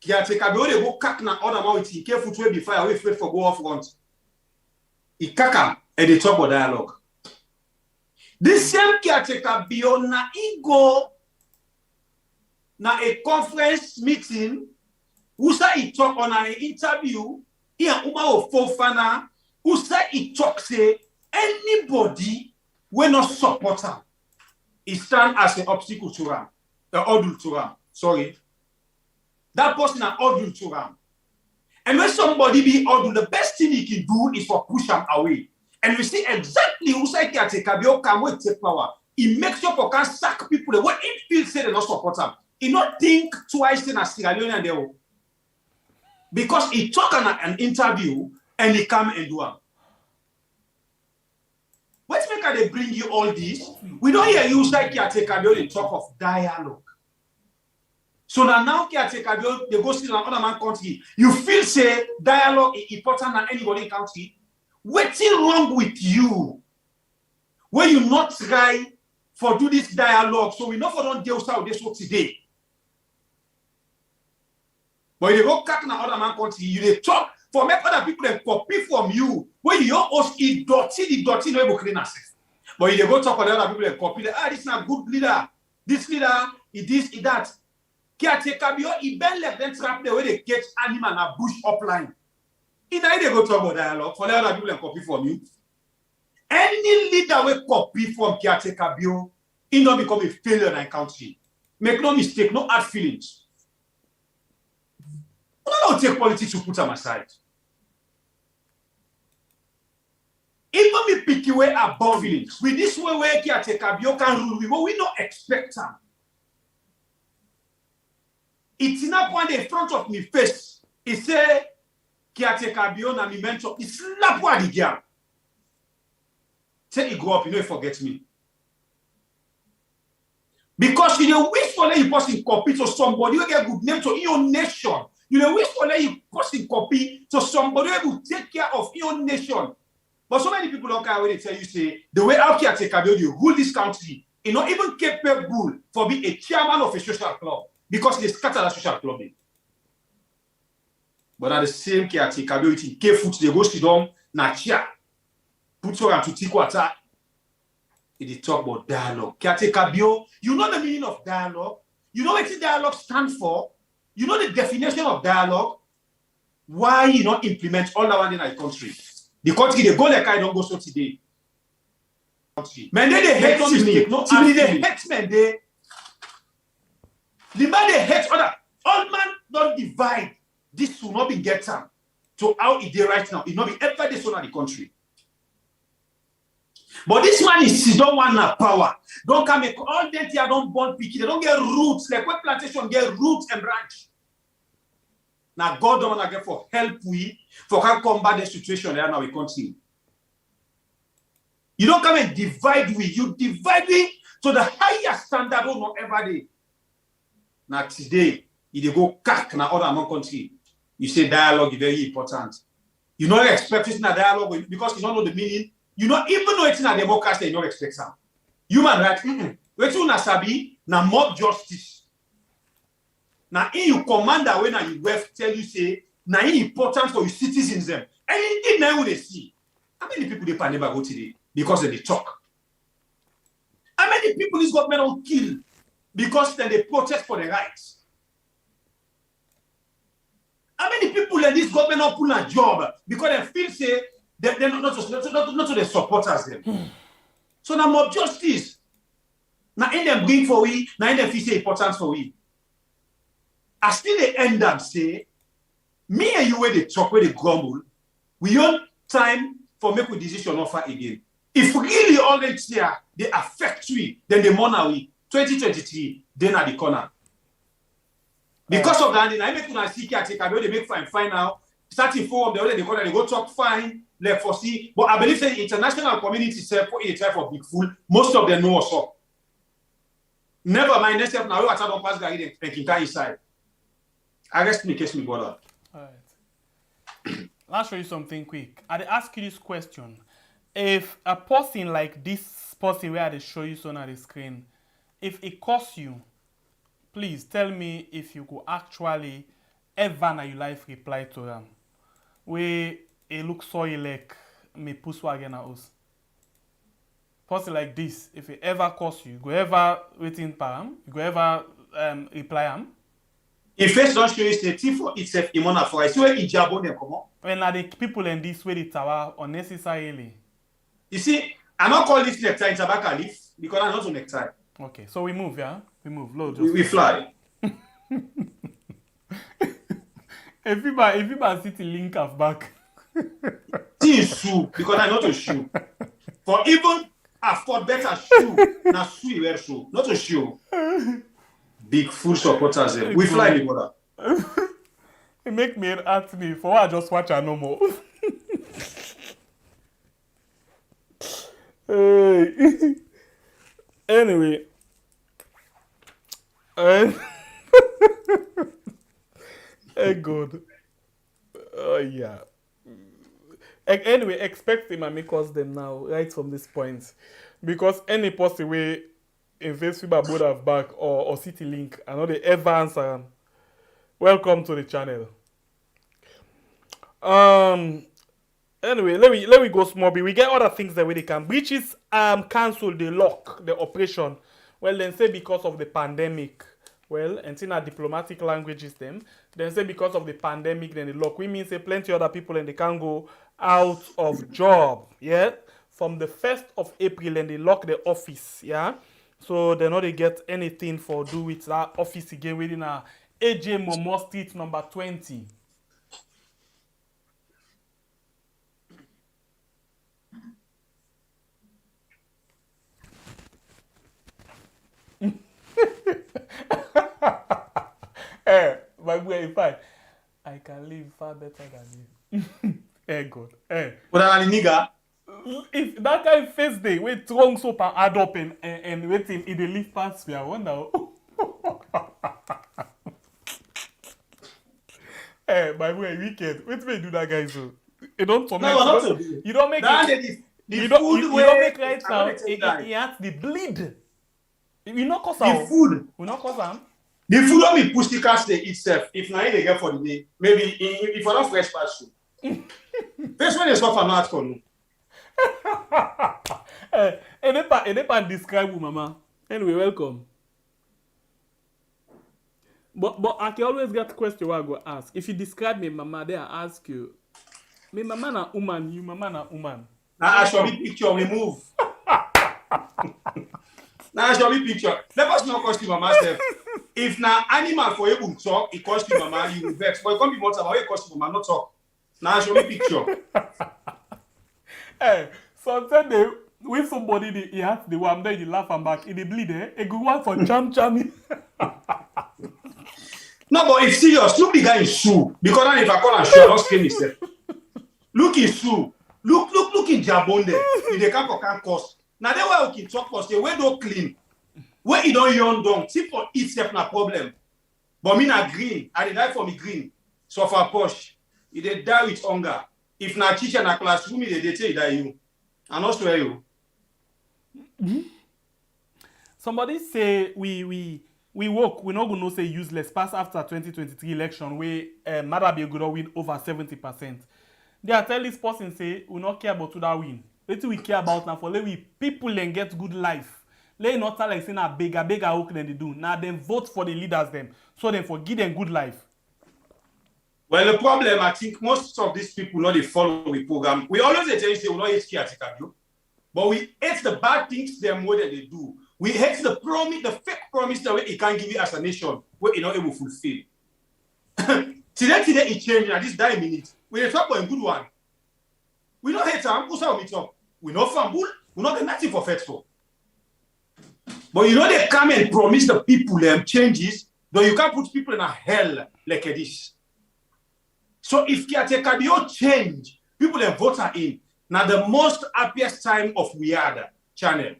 Caretaker be they go cack na other man with careful to be fire, we afraid for go off front. He cack and they talk about dialogue. This same caretaker be on na ego na a conference meeting. Who say he talk on an interview? Here, Uma Fofana, who say he talk say anybody will not support him. He stand as an obstacle to him, the odul to him. Sorry, that person an odul to him. And when somebody be odul, the best thing he can do is for push him away. And we see exactly who say caretaker can wait take power. He makes sure for can sack people the way he feels say they not support him. He not think twice in a Sierra Leone and they will. Because he took an interview and he come and do it. What make they bring you all this? We don't hear you say caretaker they talk of dialogue. So now caretaker they go see another man country. You feel say dialogue is important than anybody in country. What's wrong with you? When you not try for do this dialogue, so we know for don't deal with this work today. But you go cack na other man country, you they talk for make other people they copy from you. When you host it dirty, no able clean yourself. But you go talk with other people they copy. This is not good leader. This leader, it this, it that. Caretaker he been left them trap the way they catch animal and bush upline. In they go talk about dialogue for the other people they copy from you. Any leader will copy from caretaker he not become a failure in a country. Make no mistake, no hard feelings. I don't take politics to put them aside. Even me pick away above feelings. With this way where caretaker can rule, we don't expect them. It's not one day in front of me face. He say caretaker na me mentor. He slap one the girl. Say he grow up, he forget me. Because you wish for you person copy to somebody who get good name to your nation. You wish for you person copy to somebody who will take care of your nation. But so many people don't care when they tell you say the way our caretaker you rule this country, you're not even capable for being a chairman of a social club because they scatter the social club. But at the same caretaker, you careful they go sit down, na chair, put her on to take water. They talk about dialogue. Caretaker, you know the meaning of dialogue. You know what dialogue stands for. You know the definition of dialogue. Why you not implement all that one in the country? The country they go like I don't go so today. Men they hate no mistake, no they hate men they. The man they hate other. All man don't divide. This will not be get time to how it is right now. It not be ever this one in the country. But this man is don't want no power. Don't come make all that here don't born picky. They don't get roots. Like what plantation get roots and branch. Now God don't want to get for help we for can combat the situation there now we continue. You don't come and divide we. You divide we to the highest standard of not ever day. Now today, you go cack na other among country. You say dialogue is very important. You not expect it in a dialogue because you don't know the meaning. You don't even know it's in a democracy, you don't expect some. Human rights, what you sabi na mob justice. Now, in you commander when you west tell you say, now important for your citizens them. And indeed now they see. How many people they can never go today because they talk? How many people this government will kill because then they protest for their rights? How many people in this government not pull a job because they feel say they're not to the supporters them. So now mob justice. Now in them bring for we, now in them feel say importance for we. I still they end up say, me and you where they talk, where they grumble, we own time for make a decision offer again. If really all next year they affect we, then the money we 2023, then at the corner. Because of that, I make una see caretaker, they make fine now. Starting from the other they corner, they go talk fine, like for see. But I believe the international community self for a type of big fool, most of them know what's up. Never mind, next step now, we are talking about Gary and Kinka inside. Arrest me, case me, brother. All right. I'll show you something quick. I'd ask you this question. If a person like this person where I show you so on the screen, if it costs you, please tell me if you could actually ever na your life reply to them. Where it looks so like me push again at us. Person like this, if it ever costs you, go ever waiting for him, you go ever reply him. If first don't show you the thing for itself, imona for I see where ijabo them come on. When are the people in this way the tower unnecessarily? You see, I not call this necktie in tobacco leaf because I'm not a necktie. Okay, so we move, yeah? We move. Lord, We fly. if you city link of back. See shoe because I'm not a shoe. For even afford better shoe, na shoe you wear shoe, not a shoe. Big full supporters them. We fly the brother. It make me ask me for what I just watch a no more. Anyway. Hey God. Oh yeah. Anyway, expect him and make us them now, right from this point. Because any possible way invest FIBA board of back or City Link, I know they ever answer. Welcome to the channel. Anyway, let me go small bit. We get other things that they can. Breaches cancel the lock, the operation. Well, then say because of the pandemic. Well, and in our diplomatic languages them. Then say because of the pandemic, then the lock. We mean say plenty other people and they can go out of job. Yeah. From the 1st of April and they lock the office. Yeah. So they know they get anything for do with that office again within a AJ Momo Street number 20. My boy, in fact, I can live far better than you. Hey God. Hey. But I'm a nigga. If that guy face day with strong soap and add up and waiting in the lift past me, I wonder. Hey, my boy, wicked. Wait till you do that, guy. So you don't torment. No, not to. You don't make it. You don't make right now. He has the bleed. We not cause the food. We not cause him. The food don't be pussycat stay itself. If now they get for the day, maybe if I don't fresh pass you. First when they suffer not for no. And they describe you, mama. Anyway, welcome. But I can always get question where I go ask. If you describe me, mama, then I ask you. Me mama na woman, you mama na woman. Now I show me picture, we move. Now I show me picture. Let us not cost you mama self. If now animal for you to talk, it cost you mama, you will vex. But it can't be more about it cost you mama, not talk. Now I show me picture. Hey, sometimes they when somebody he has the one then you laugh and back, in the bleed, a good one for cham. No, but it's serious. Look the guy in shoe. Because now if I call and shoe, I don't scare myself. Look in shoe. Look in Jabonde. If they can't cost. Now that's why we can talk for say where don't clean. Where you don't yawn down. See for itself na problem. But me na green. I dey die for me green. So for posh. If they die with hunger. If na teacher na classroom, they tell you that you. I not swear you. Mm-hmm. Somebody say we work, we not gonna say useless pass after 2023 election where Madabi gonna win over 70%. They are tell this person say we not care about that win. What we care about now for let we people and get good life. Let not tell like saying a bigger work than they do. Now then vote for the leaders them so then for give them good life. Well, the problem, I think most of these people know they follow the program. We always say we not hate caretaker, but we hate the bad things them way that they do. We hate the promise, the fake promise that it can give you as a nation, where you not able to fulfill. Today it changed at this 9 minutes. We talk about a good one. We don't hate them. Who's how we talk? We not fumble. We not get nothing for faithful. But you know they come and promise the people them changes, though you can't put people in a hell like this. So if caretaker don't change, people then vote her in. Now the most happiest time of we are the channel.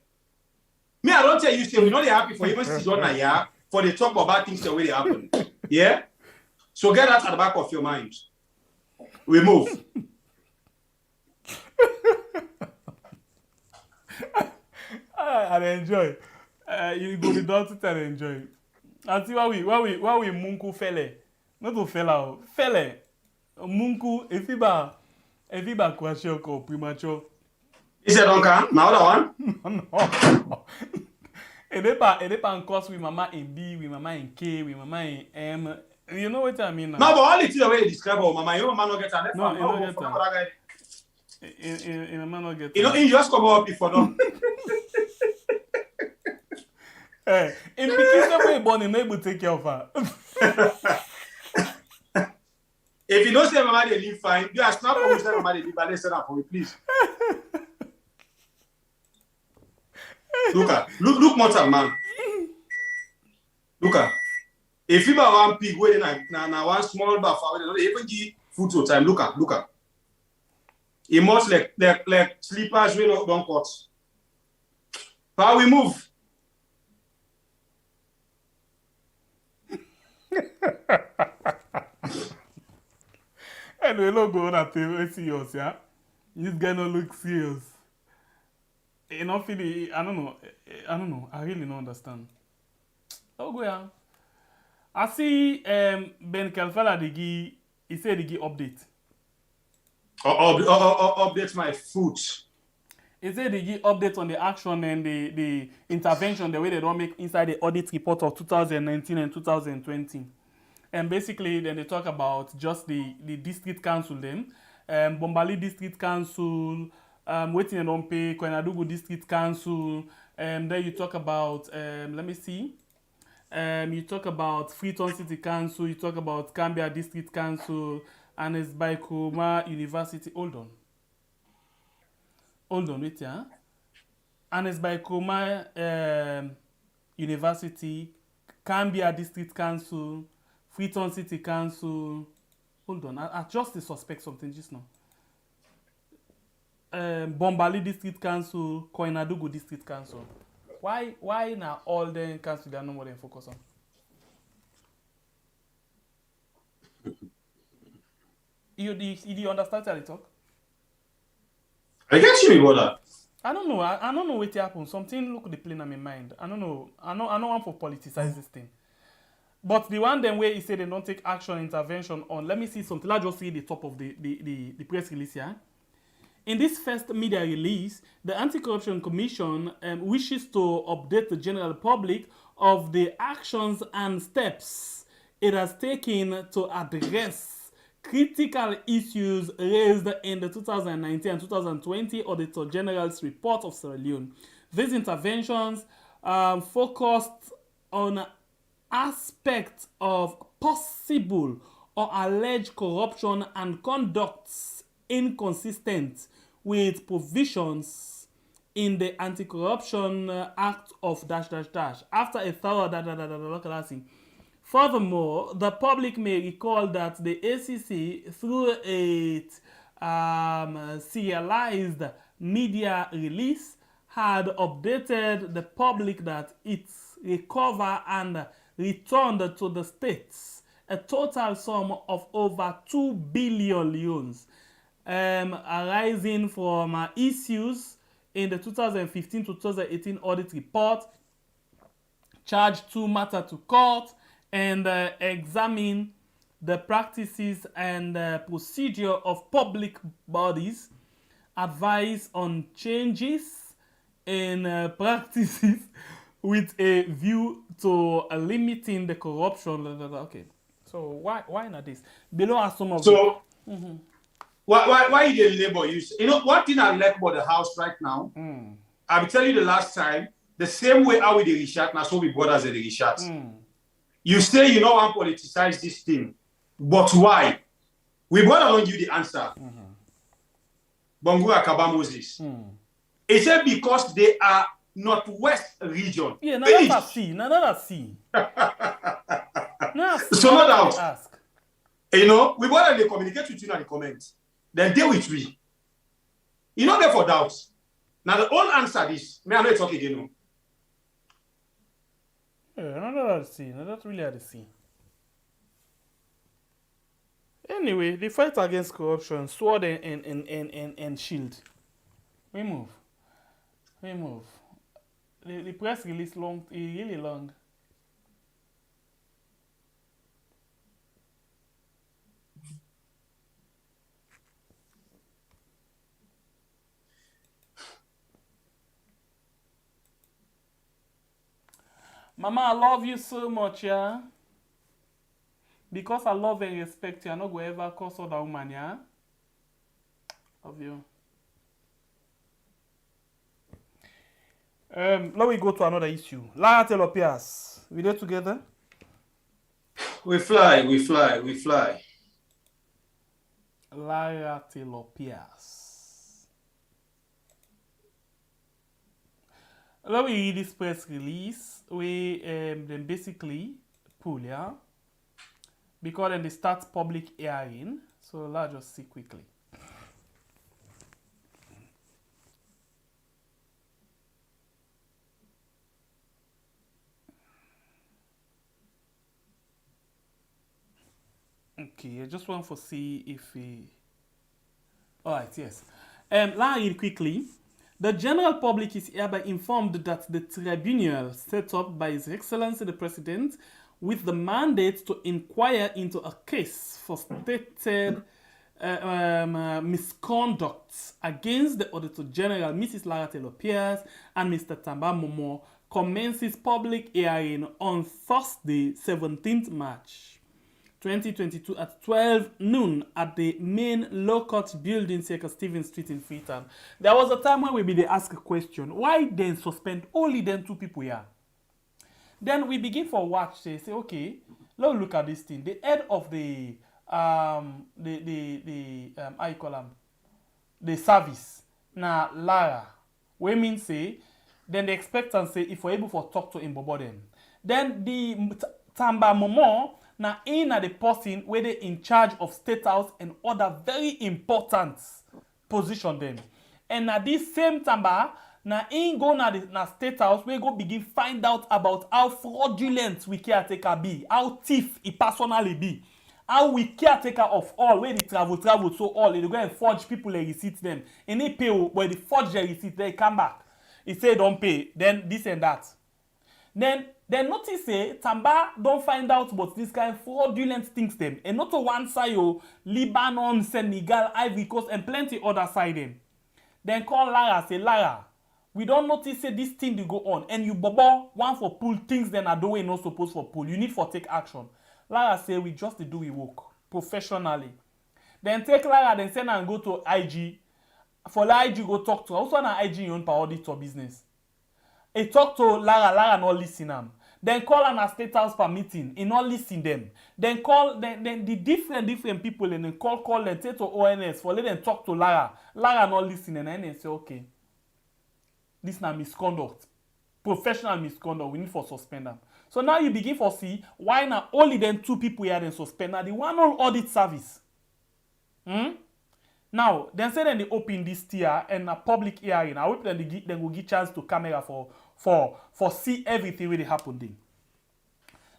Me, I don't tell you, say we're not happy for even season a year for the talk about things the way they happen. Yeah? So get that at the back of your mind. We move. I enjoy. You go the doctor and enjoy. I see why we munku fele. Not to fella, fele. Munku efiba kwashioko premature. He said, Uncle, my other one. No. Edepa and course with mama in B, with mama in K, with mama in M. You know what I mean now? No, but all the way you describe our mama, your mama no get an No, you no, don't get for that. that guy. In a man not get You know, you just come up before them. Hey, in Pikisa way born in able to take care of her. If you don't say mama they live fine, you are snap for me say mama they live, but let's set up for me, please. Look mortal man. Look at. If you buy one pig where na one small buffer, they don't even give food to time. Look at. It must like sleepers we don't cut. How we move? Anyway, look go on at TV serious, yeah. This guy no look serious. You know, feel I don't know. I really don't understand. Oh go yeah. I see Ben Kalfala he said he give update. Update my foot. He said they give updates on the action and the intervention, the way they don't make inside the audit report of 2019 and 2020. And basically, then they talk about just the district council then. Bombali District Council, waiting and don't pay, Koinadugu District Council. Then you talk about, let me see. You talk about Freetown City Council, you talk about Cambia District Council, and it's by Kuruma University. Hold on, wait here. And it's by Kuruma University, Cambia District Council, Freetown City Council. Hold on, I just suspect something just now. Bombali District Council, Koinadugu District Council. Why now all the council they are no more than focus on? You understand how they talk? I get you, brother. I don't know. I don't know what happened. Something look the plane in my mind. I don't know. I know want for politicize this thing. But the one then where he said they don't take action intervention on. Let me see something. Let's just see the top of the press release here. In this first media release, the Anti-Corruption Commission wishes to update the general public of the actions and steps it has taken to address critical issues raised in the 2019 and 2020 Auditor General's report of Sierra Leone. These interventions focused on aspects of possible or alleged corruption and conducts inconsistent with provisions in the Anti-Corruption Act of ... After a thorough Furthermore, the public may recall that the ACC, through its serialized media release, had updated the public that it's recovered and returned to the states a total sum of over 2 billion leones arising from issues in the 2015 to 2018 audit report, charged 2 matters to court, and examine the practices and procedure of public bodies, advise on changes in practices with a view to limiting the corruption. Okay, so why not this? Below are some of so why you dey labor use? You know one thing I like about the house right now. I will tell you the last time the same way how we dey research now so we brothers dey research. You say you don't want to politicize this thing, but why? We brother don't give the answer. Bongura Kaba Moses. He said because they are Northwest region. Yeah, now that's a C. Now that's a C. So no doubt. Ask. You know, we brother they communicate with you in the comments. Then deal with me. You know there for doubt. Now the whole answer is, may I not talk again. No? Yeah, no, that's C. No, that's really at the C. Anyway, the fight against corruption, sword and shield. We move. We move. The press release long, really long. Mama, I love you so much, yeah? Because I love and respect you, I'm not going to ever curse other woman, yeah? Love you. Let me go to another issue. Lara Telopias. We there together? We fly, we fly, we fly. Lara Telopias. Let me read this press release. We then basically pull, yeah? Because then they start public hearing. So let's just see quickly. Okay, I just want to see if we... Alright, yes. Let me read quickly. The general public is hereby informed that the tribunal set up by His Excellency the President with the mandate to inquire into a case for stated misconduct against the Auditor General, Mrs. Lara Telopias, and Mr. Tamba Momo commences public hearing on Thursday, 17th March 2022 at 12 noon at the main Low Court building, Circle Stephen Street in Freetown. There was a time when they ask a question, why then suspend only then 2 people here? Then we begin for watch, say okay, let's look at this thing. The head of the how you call them? The service. Now Lara. We mean say, then they expect and say if we're able to talk to him about them. Then the Tamba Momo, now in the person where they in charge of State House and other very important position them. And at this same Tamba, now in go na State House, we go begin find out about how fraudulent we caretaker be, how thief he personally be, how we caretaker of all, where they travel so all, they go and forge people and receipt them. And they pay where they forge their receipt, they come back. He say don't pay, then this and that. Then notice say Tamba don't find out about this kind of fraudulent things them. And not to one side Lebanon, Senegal, Ivory Coast, and plenty other side them. Then call Lara, say Lara, we don't notice say this thing they go on. And you bobo want for pull things then are the way not supposed for pull. You need for take action. Lara say we just do we work professionally. Then take Lara, then send her and go to IG. For the IG go talk to her. Also na IG own per auditor business. He talk to Lara not listen am. Then call an State House per meeting, he not listen them. Then call then the different people and then call them, say to ONS for let them talk to Lara. Lara not listen and then say okay. This na misconduct. Professional misconduct. We need for suspend them. So now you begin for see why now only then 2 people here then suspend. Now the one on audit service. Now, then say then they open this tier and a public hearing. I hope then they will give chance to camera for see everything really happening.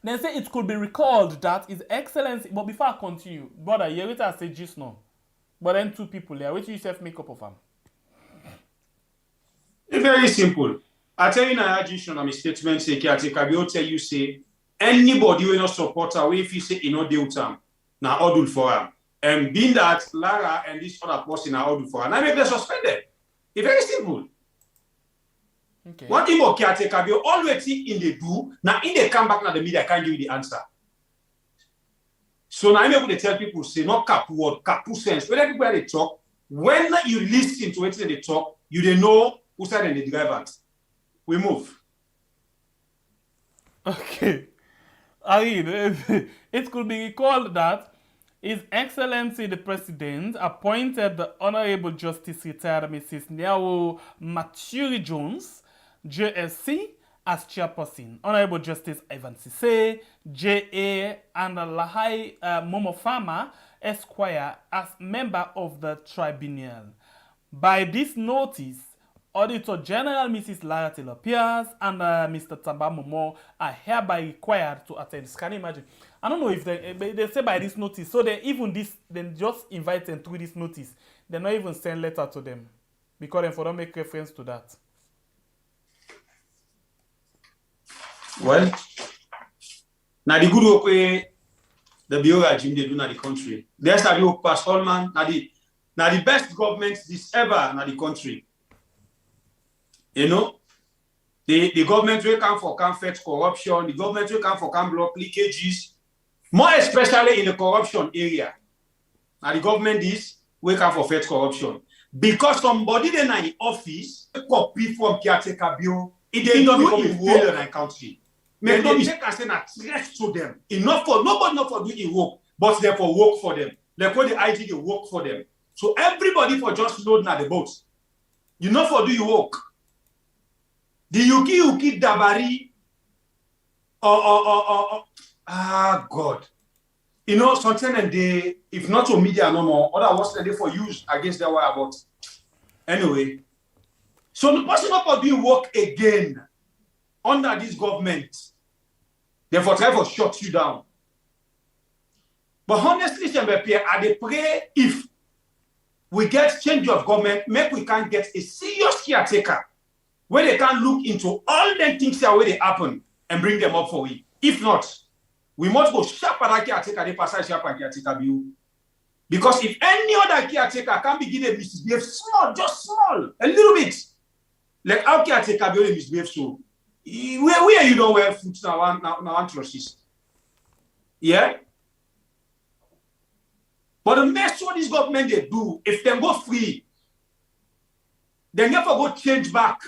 Then say it could be recalled that His Excellency, but before I continue, brother, you wait I say just now. But then 2 people there, wait till you self make up of them. It's very simple. I tell you now, on my statement, say, I will tell you, say, anybody will not support her, if you say, you know, deal time, now, Audit for her. And being that Lara and this other person are Audit for her, now make them suspended. It's very simple. Okay. One thing about caretaker, we always see in the do, now in they come back now the media can't give you the answer. So now I'm able to tell people, say, not cap word, cap sense. When people they talk, when you listen to it and they talk, you don't know who said in the driver. We move. Okay. I mean, it could be recalled that His Excellency the President appointed the Honorable Justice Retired Mrs. Nyao Maturi Jones, JSC, as chairperson. Honorable Justice Ivan Sise, JA, and Lahai Momofama, Esquire, as member of the Tribunal. By this notice, Auditor General Mrs. Lara Telopias and Mr. Tamba Momo are hereby required to attend. Can you imagine? I don't know if they say by this notice. So they even this, then just invite them through this notice. They not even send letter to them because then for them make reference to that. Well, now the good work the Bureau regime they do in the country. There's a real pass all man. Now the best government this ever in the country. You know, the government will come for fight corruption. The government will come for block leakages. More especially in the corruption area. Now the government is will come for fight corruption because somebody then in office copy from caretaker bill. It they don't become a failure in the country. Make no mistake, I say a threat to them. Enough for nobody not for doing work, but therefore work for them. Like what the IT they work for them. So everybody for just loading at the boat. You know for do you work. The Yuki Dabari or God. You know, something and they if not to media no more, other what's they for use against their way about. Anyway. So the person not for doing work again under this government. Therefore, try to shut you down. But honestly, I dey pray if we get change of government, maybe we can get a serious caretaker where they can look into all the things that where they happen and bring them up for we. If not, we must go sharp at caretaker, they pass sharp at caretaker bill. Because if any other caretaker can begin to misbehave small, just small, a little bit, like how caretaker bill misbehave so. Where you don't wear food now atrocious. Yeah? But the next what this government they do, if they go free, they never go change back.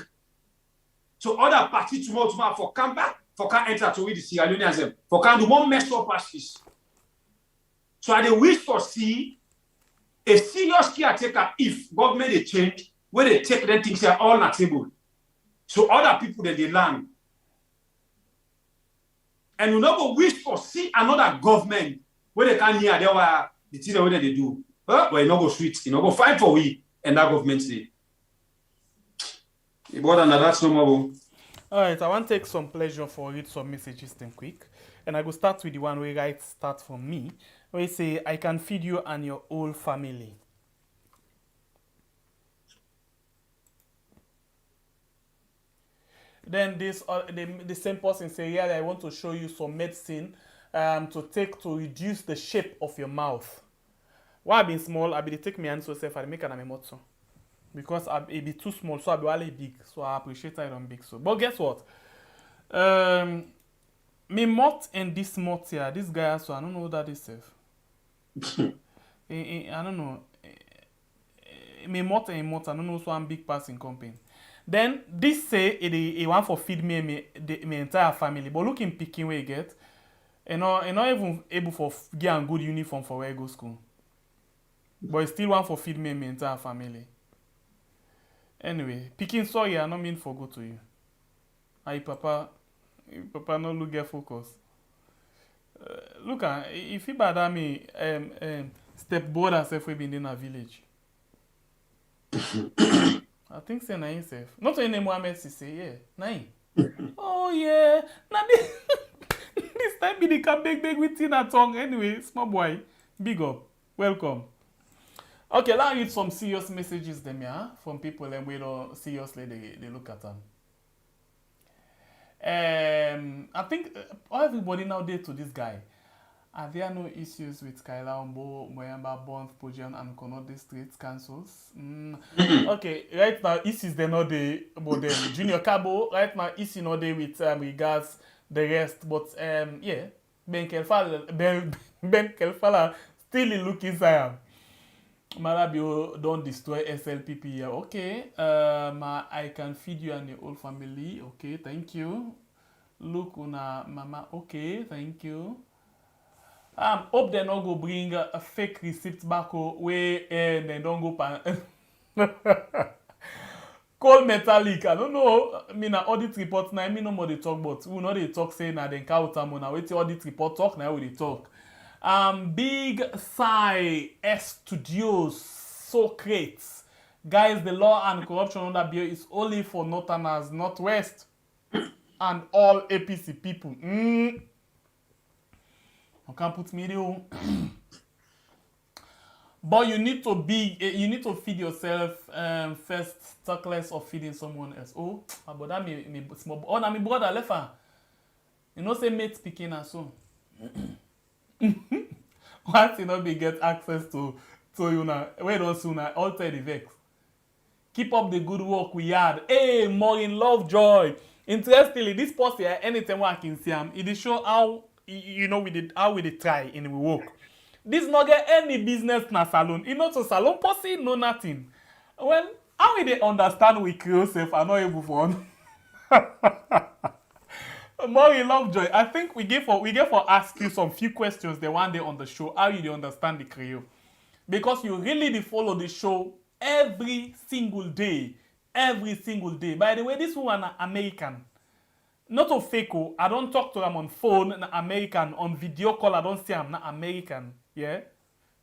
So other party tomorrow for come back, for can enter to with the Sierra Leoneans, for can do more mess up as this. So I they wish for see a serious caretaker if government they change, where they take them things are all on the table. So other people that they learn. And we not go wish for see another government where they can hear there were the things that they do. But you not go sweet, you not go fight for we and that government say. That's no more. Alright, I want to take some pleasure for read some messages then quick. And I go start with the one where I start from me. Where you say I can feed you and your whole family. Then this the same person say, yeah, I want to show you some medicine to take to reduce the shape of your mouth. Why I been small, I be take my hand so self I make an emotion. Because it be too small, so I be really big. So I appreciate I don't big so. But guess what? Me mouth and this mouth here, this guy so I don't know what that is self. I don't know. Me mouth and mouth, I don't know so I'm big person company. Then this say it want for feed me entire family. But look in picking where you get. And not even able for get a good uniform for where I go school. But it still want for feed me entire family. Anyway, picking sorry I not mean for go to you. Aye papa no look get focus. Look if you bad me step brother self we been in a village. I think say nine self. Not any Mohammed say yeah. Nine. Oh yeah. Now this time be the come big with Tina tongue. Anyway, small boy. Big up. Welcome. Okay, let's read some serious messages them yeah, from people and we don't seriously they look at them. I think everybody nowadays to this guy. Are there no issues with Kaila Ombo, Moyamba, Bond, Pojian, and Konode Street councils? Okay, right now, issues they're not there about them. Junior Cabo, right now, issue not there with regards the rest. But yeah, Ben Kelfala still look inside. Malabio don't destroy SLPP here. Okay, I can feed you and your whole family. Okay, thank you. Look, una mama. Okay, thank you. Hope they not go bring a fake receipt back where they don't go cold metallic. I don't know. I mean, audit report now. I mean, no more they talk, but we know they talk saying that they encounter more. Now, wait till audit report talk. Now, we they talk. Big Sigh Studios Socrates. Guys, the law and corruption under bill is only for Northerners, Northwest, and all APC people. I can't put video. But you need to feed yourself first, talk less of feeding someone else. Oh, but that me small. Oh, na my brother left her. You know, say mate speaking and so. Once you not be get access to you now, where don't soon alter the vex. Keep up the good work we had. Hey, more in love, joy. Interestingly, this post here, anytime I can see him, it show how we did try in we work. This not get any business na salon. You know, to salon posse know nothing. Well, how we they understand we create self are not able for. More in love, joy. I think we get for ask you some few questions the one day on the show. How you they understand the Creole? Because you really dey follow the show every single day. Every single day. By the way, this one American. Not a fake. I don't talk to them on phone, na American. On video call, I don't see them, na American. Yeah?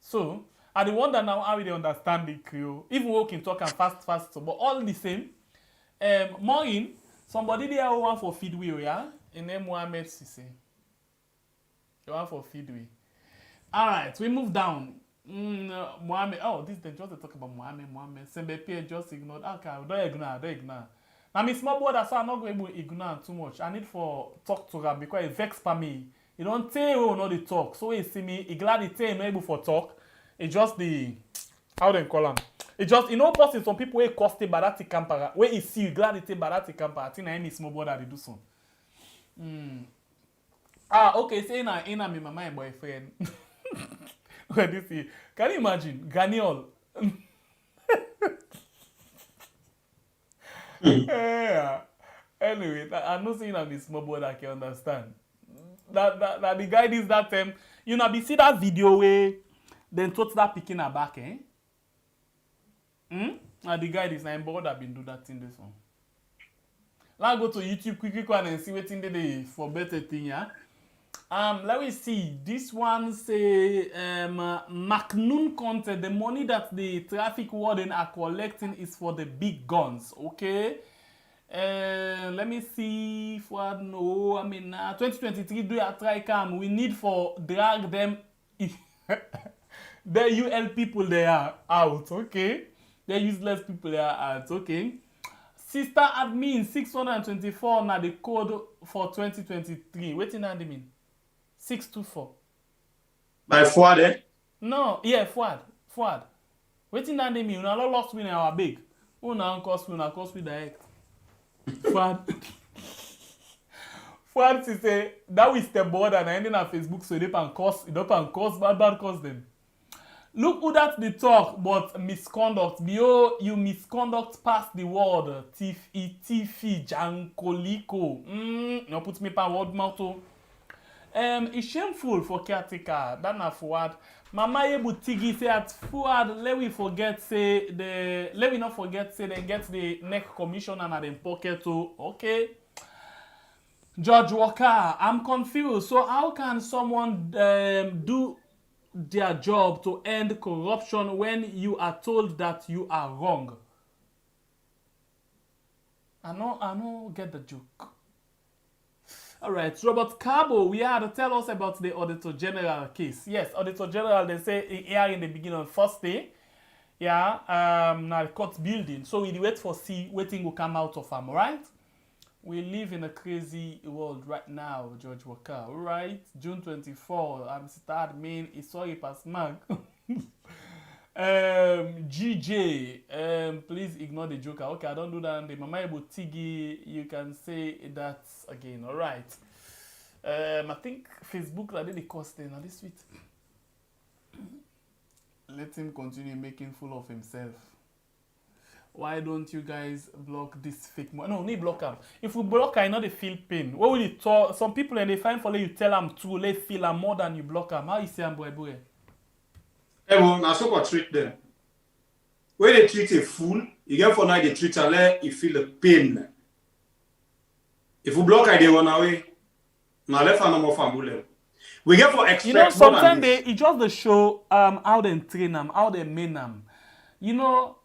So, I dey wonder now how they understand the Creole. Even we can talk and fast, but all the same. Maureen, somebody there who want for feedway, yeah? In name Mohammed Sisse. You want for feedway. Alright, we move down. Mohammed, oh, this they just talk about Mohammed. Sembepe just ignored. Okay, don't ignore. Now, my small brother, so I'm not going to ignore too much. I need for talk to him because it vex for me. You don't tell we know the talk. So he see me, he glad he tell no able for talk. It just the how they call him. It just person some people where cost by that campera. Where he see you glad he tell by that campera. I think I any small brother they do so. Okay, say na me mama and boyfriend. Where this is? Can you imagine? Ganiol. Yeah. Anyway, I'm not saying I'm a small boy that can understand. That the guy is that you know, be see that video where then touch that picking her back, eh? And the guy is not bored that been do that thing this one. Let's go to YouTube quick one and see what thing they for better thing, yeah. Let me see. This one say McNoon content. The money that the traffic warden are collecting is for the big guns. Okay. Let me see. For no, I mean 2023 do a try come. We need for drag them. The UL people they are out. Okay. The useless people they are out. Okay. Sister admin 624 now the code for 2023. What in that mean? 624. By Fuad, eh? No, yeah, Fuad. Waiting that mean? You not lost win our big. Who now cost we direct. Fuad. Fuad to say that we step board and ending on Facebook so they can cost bad cost them. Look who that's the talk, but misconduct. Bio, you misconduct past the word. Tifi, Jankoliko. No put me pa word mouth. It's shameful for caretaker. That na Fuad. Mama Yebu Tigi say at Fuad, let we not forget say they get the neck commissioner and them pocket too. Okay. Judge Walker, I'm confused. So how can someone do their job to end corruption when you are told that you are wrong? I know get the joke. Alright, Robert Cabo, we are to tell us about the Auditor General case. Yes, Auditor General, they say here in the beginning on first day. Yeah, now the court building. So we wait for see what thing will come out of them, alright? We live in a crazy world right now, George Walker. Alright, June 24, I'm start main sorry pass mark. GJ, please ignore the joker. Okay, I don't do that. The Mama Tigi, you can say that again. All right. I think Facebook like the costing. Now this sweet. Let him continue making fool of himself. Why don't you guys block this fake money? No, need block him. If we block him, I know they feel pain. What will you talk? Some people and they find for you tell them to they feel them more than you block them. How you say boy? Everyone, now so treat them. When they treat a fool, you get for now they treat a leg, you feel the pain. If you block they run away, now left and no more family. We get for expect. You know, sometimes it just the show how they train them, how they main them. You know,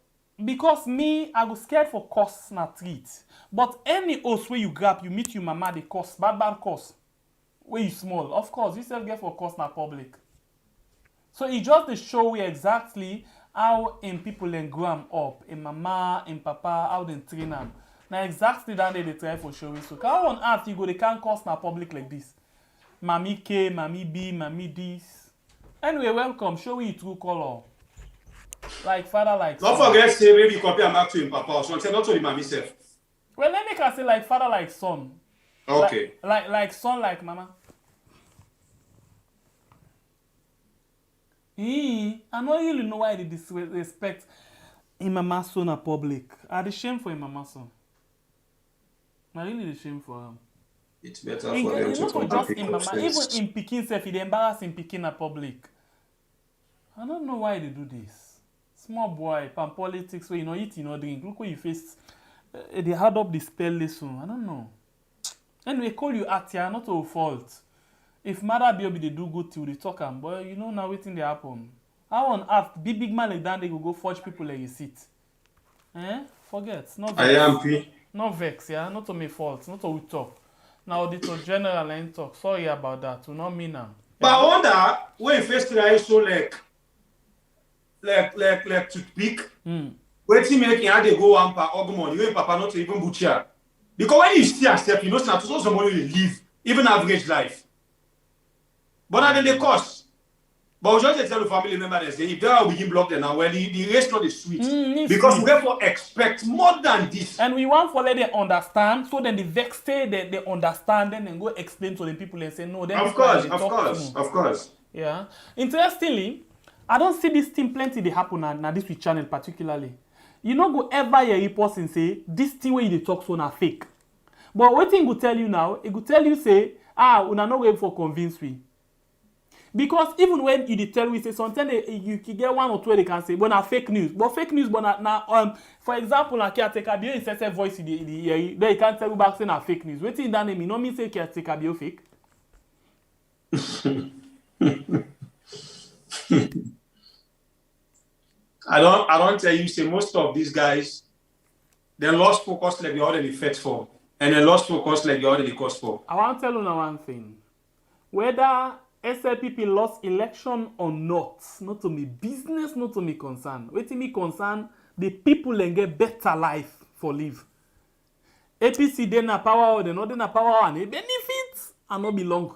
because me, I was scared for costs na treat. But any host where you grab, you meet your mama, the cost, bad cost. where you small. Of course, you self get for cost na public. So it just dey show we exactly how in people then grow am up, in mama, in papa, how they train am. Now exactly that they try for show you. So how on earth you go they can't cost na public like this? Mami K, Mami B, Mami this. Anyway, welcome. Show me true color. Like father, like Don't son. forget say maybe copy am back to him papa or something, not to the mommy self. Well, let me can say like father, like son. Okay. Like son, like mama. I don't really know why they disrespect in mama son a public. I the shame for in mama son. I really the shame for him. It's better for them to not come just and in pick up mama, even sense. in Pekin self, they embarrass in Pekin a public. I don't know why they do this. Small boy, pan politics where you know eat, you know drink. Look where you face. They had up the spell lesson. I don't know. Anyway, call you Atia, not your fault. If mother be they do good till they talk am, but you know now waiting they happen. How on earth big man like that they go forge people like you sit? Forget. Not vex. I am P. Not vex, yeah. Not to my fault. Not to we talk. Now Auditor General and talk. Sorry about that. We not mean them. But I wonder when first try so like toothpick. Waiting making how they go one per money, you papa not even butcher. Because when you see a step, you know not so somebody will live, even average life. But now then they cost. But we just tell the family members say if they are begin block them now, well the rest not is sweet. Because we therefore expect more than this. And we want for let them understand, so then the vex say that they understand, then and go explain to the people and say no. Then Of course. Yeah. Interestingly, I don't see this thing plenty they happen now this week channel particularly. You not go ever hear a person say this thing where you talk so na fake. But what thing go tell you now, it go tell you say, una not wait for convince we. Because even when you tell we say sometimes you get one or two they can say, but na fake news. But fake news, but na for example, na caretaker bio incessant voice in the ear, then you can't tell you back say na fake news. Waiting that name, no mean say caretaker bio fake. I don't tell you say most of these guys they lost focus like they already fought for. And they lost focus like they already cost for. I want to tell you now one thing. Whether SLPP lost election or not to me business, not to me concern. Waiting me concern, the people then get better life for live. APC they na power or they not na power and it benefits and not belong.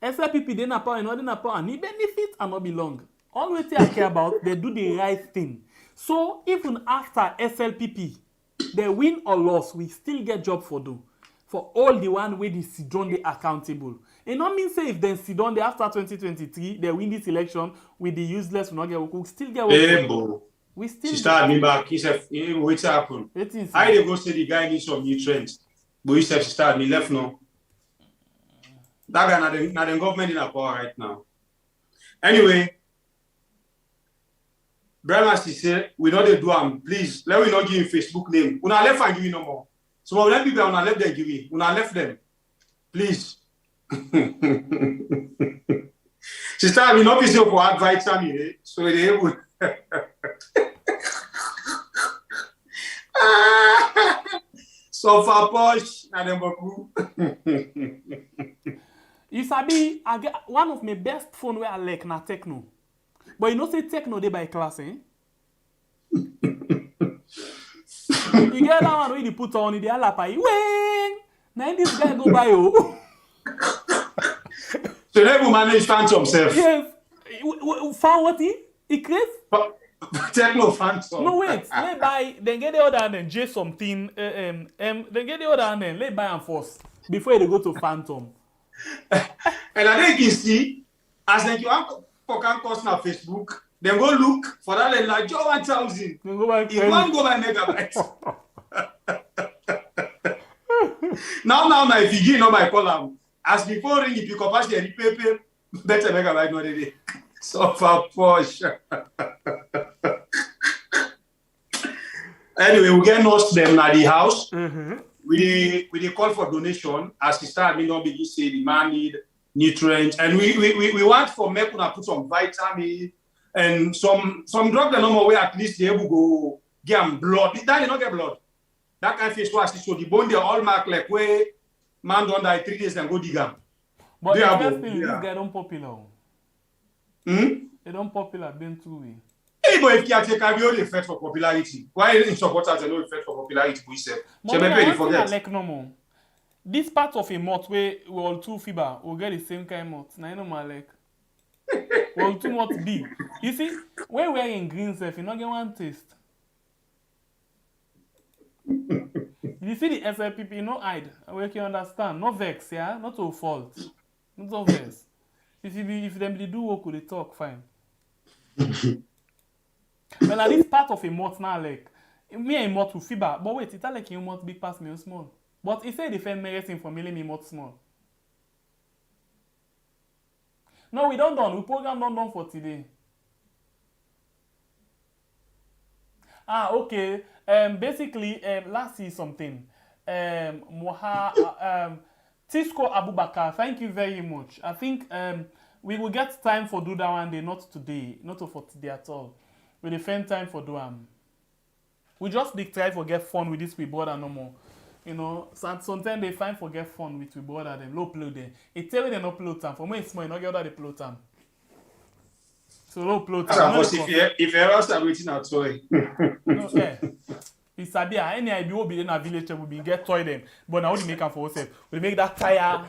SLPP they na power and not na power and it benefits and not belong. All what I care about, they do the right thing. So even after SLPP, they win or loss, we still get job for do. For all the one way they sit down, they accountable. It not mean say if they sit down, they after 2023, they win this election with the useless, we not get work, still get work. We still. She started me back. He said, "What's happened?" I dey go say the guy needs some nutrients, but he said she started me left now. That guy not the government in a power right now. Anyway. Brother, she said, we know they do please, let me not give him Facebook name. Una left and give me no more. So when people una left them give me. Una left them. Please. She started me not be so for advice me, so they would. So far posh and them boku. You sabi, I get one of my best phone where I like na Techno. But you know say Techno they by class, eh? You get that one where you put on the alapai. When now this guy go buy you. So they will manage Phantom self. Yes. Found what he creates? Techno Phantom. No wait, let buy then get the other and then J something then get the other and then let buy and force before they go to Phantom. And I think you see as like you have for cost na Facebook, then go look for that like 1,000. If one go by megabyte. now if you give my column, as before ring if you come pass the paper, better megabyte no dey. So far push. Anyway, we get notes them at the house. We dey call for donation as the start me don't begin say the man need nutrients, and we want for make una put some vitamin and some drug the normal way at least they able go get them blood. That they not get blood. That kind of face wash so the bone they all mark like where man don't die 3 days and go dig them. But Diabo, interestingly, yeah. this guy don't popular. They don't popular been two way. Hey, but if caretaker be only effect for popularity, why in supporters they no effect for popularity for himself? But me, one thing I like no more. This part of a month where we all two fiber will get the same kind month. Now you know my like. We all two months big. You see, when we're in green self, you not get one taste. You see the SLPP, you no hide. We can understand. No vex, yeah? Not to fault. Not to vex. If them they do work, they talk fine. Well, at this part of a month now, like me and month with fiber. But wait, it's like you month big past me small. But he said defend medicine for me month small. No, we don't done. We program done for today. Okay. Basically, let's see something. Tisco Abubakar, thank you very much. I think we will get time for do that one day, not today, not for today at all. We defend time for do we just try for get fun with this we brother no more. You know, sometimes they find for get fun with we brother them, low upload them. It tell me they not upload time. For me it's small, you not get all the upload time. So low upload time. If you ever start waiting at toy. No, yeah. It's a bit any idea will be in a village we be get toy them. But now we make them for ourselves. We make that tire.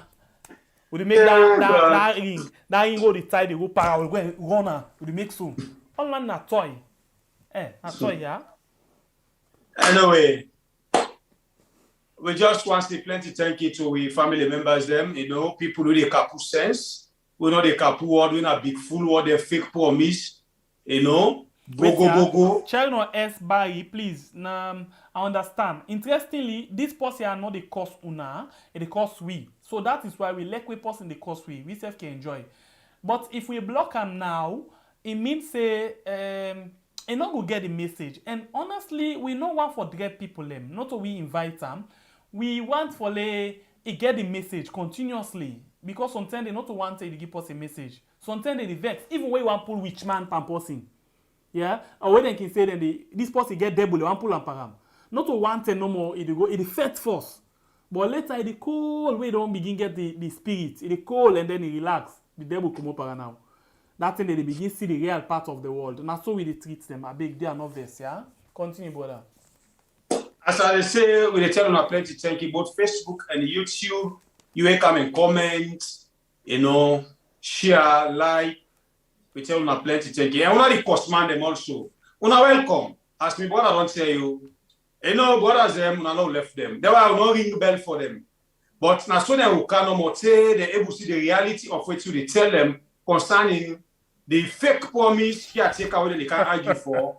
We make that ring. That ring go the tie they go para. We go runner. We make so. All man na toy. A toy, yeah. Anyway, we just want to say plenty thank you to we family members them. You know, people who they kapu sense. We know they kapu word, we not big full word, they fake promise. You know. Go. Channel S Barry, please. I understand. Interestingly, this post here are not the cost una, it the cost we. So that is why we let we post in the cost we self can enjoy. But if we block them now, it means say it not go get the message. And honestly, we don't want for direct people them, not to we invite them. We want for it get the message continuously. Because sometimes they not want to give us a message. Sometimes they vex, even when you want pull which man per person. Yeah, or when they can say then this person get double, they want pull and param. Not to want no more, it go it fed first. But later it cold we don't begin get the spirit. It cold and then it relax. The devil come up now. That thing they begin see the real part of the world. And that's how we treat them. I beg they are not this, yeah? Continue, brother. As I say, we tell you plenty thank you both Facebook and YouTube. You will come and comment, you know, share, like. We tell you plenty thank you. And one of the cost man them also. Una welcome. As me brother don't tell you. You know, brothers them, una no left them. They were no ring bell for them. But now so they will can no more say they able to see the reality of what they tell them concerning the fake promise here take away they can argue for.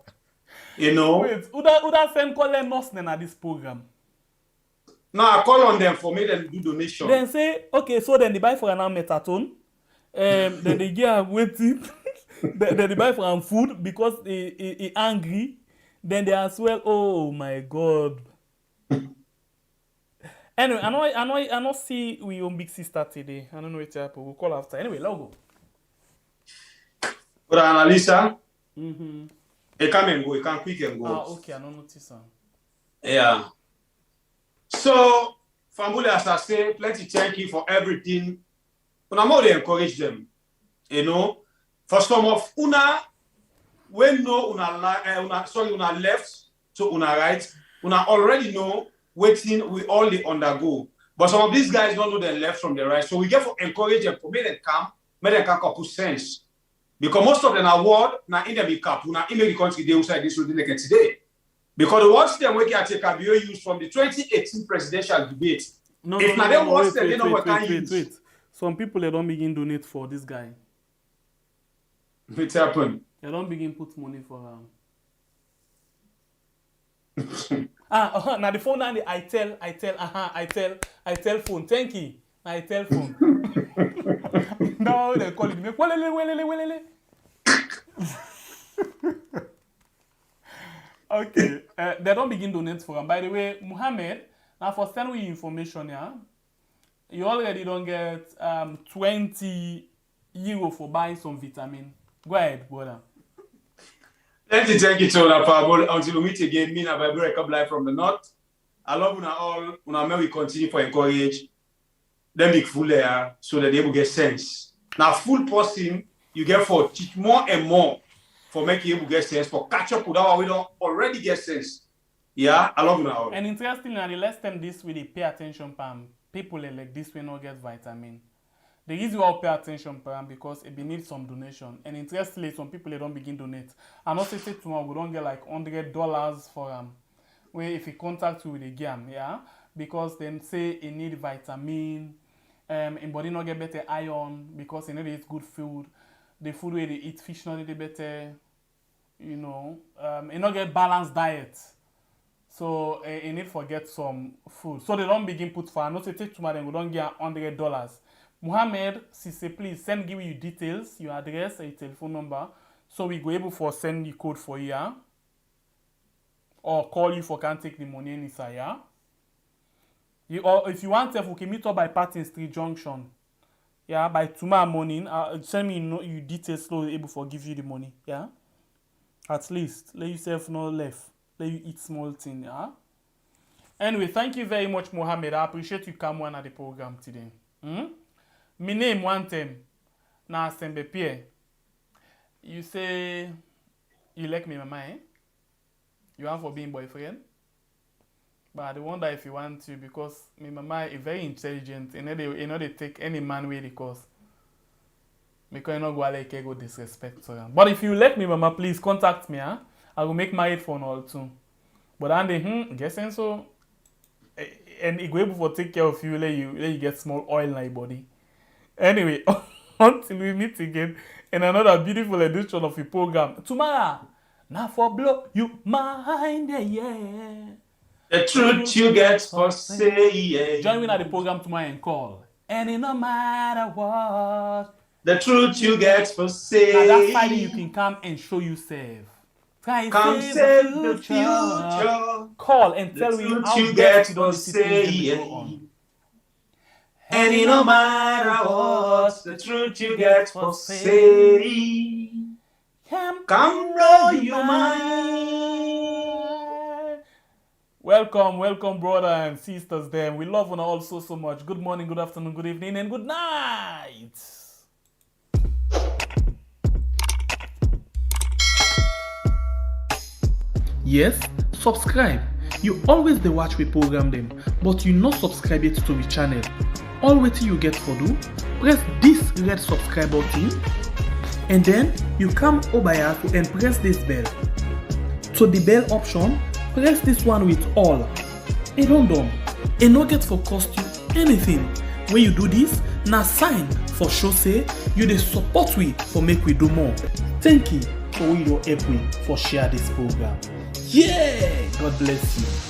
You know. Wait, who that send call them nurse then at this program? Now I call on them for me them do donation. Then say, okay, so then they buy for an metatone. Then they get waiting. Then they buy for them food because he angry. Then they as well, oh my God. Anyway, I know see we own big sister today. I don't know what happened. We'll call after. Anyway, logo. But Annalisa, it come and go. It can quick and go. Okay, I don't notice. Yeah. So, family, as I say, plenty thank you for everything. And I'm more to encourage them. You know, for some of una, when no una left to una right, una already know waiting we all undergo. But some of these guys don't know the left from the right. So we get to encourage them to make them put sense. Because most of them are word, now in them be cap, now in the country they outside this road like today. Because the words them we can take a view used from the 2018 presidential debate. If now them words them, they know what can use. Wait. Some people they don't begin donate for this guy. It happened. They don't begin put money for now the phone now I tell phone. Thank you. I tell phone. Now they call it me. Welele. Okay. They don't begin donate for him. By the way, Muhammad, now for sending you information, yeah. You already don't get 20 euro for buying some vitamin. Go ahead, brother. Thank you to the Pablo. Until we meet again, me and Bible Record live from the north. I love you all. We continue for encourage. them big full there so that they will get sense. Now, full person, you get for teach more and more for making you get sense, for catch up with our we don't already get sense. Yeah, I love now. And interestingly, the last time this really pay attention, Pam, people like this will not get vitamin. The reason why I pay attention, Pam, because it be need some donation. And interestingly, some people they don't begin donate. And also say tomorrow we don't get like $100 for where if you contact you with a game, yeah, because then say it need vitamin, and body not get better iron because you know they eat good food. The food where they eat fish not get better, you know, and not get balanced diet. So you need to get some food. So they don't begin put for not say take tomorrow then we don't get $100. Mohammed, say please send give you details, your address, your telephone number, so we go able for send the code for you, or call you for can take the money inside, yeah. You, or if you want to, we can meet up by Patton Street Junction. Yeah, by tomorrow morning, send me you details so able for give you the money. Yeah, at least let yourself not left. Let you eat small thing. Yeah. Anyway, thank you very much, Mohammed. I appreciate you come on at the program today. My name one time. Now Sembe Pierre. You say you like me, mama, eh? You want for being boyfriend? But I wonder if you want to because my mama is very intelligent and they take any man way because you not go like go disrespect her. But if you let me, mama, please contact me, huh? I will make my phone all too. But and they guessing so and it go able for take care of you, let you get small oil in your body. Anyway, until we meet again in another beautiful edition of the program. Tomorrow, now for blow you mind, yeah. The truth you get for say. Join me at the program tomorrow and call. And it no matter what. The truth you get for say. Now that Friday you can come and show yourself. Come save the future. Call and tell me how you get you for don't say. go on. And it no matter what, the truth you get for say. Come blow your mind. Welcome, brother and sisters. Them we love you all so much. Good morning, good afternoon, good evening, and good night. Yes, subscribe. You always dey watch we program them, but you not subscribe yet to the channel. All waiting you get for do, press this red subscribe button, and then you come over here and press this bell. To the bell option, press this one with all. It don't done. It no get for cost you anything. When you do this, na sign for show say you dey support we for make we do more. Thank you for your help we for share this program. Yeah, God bless you.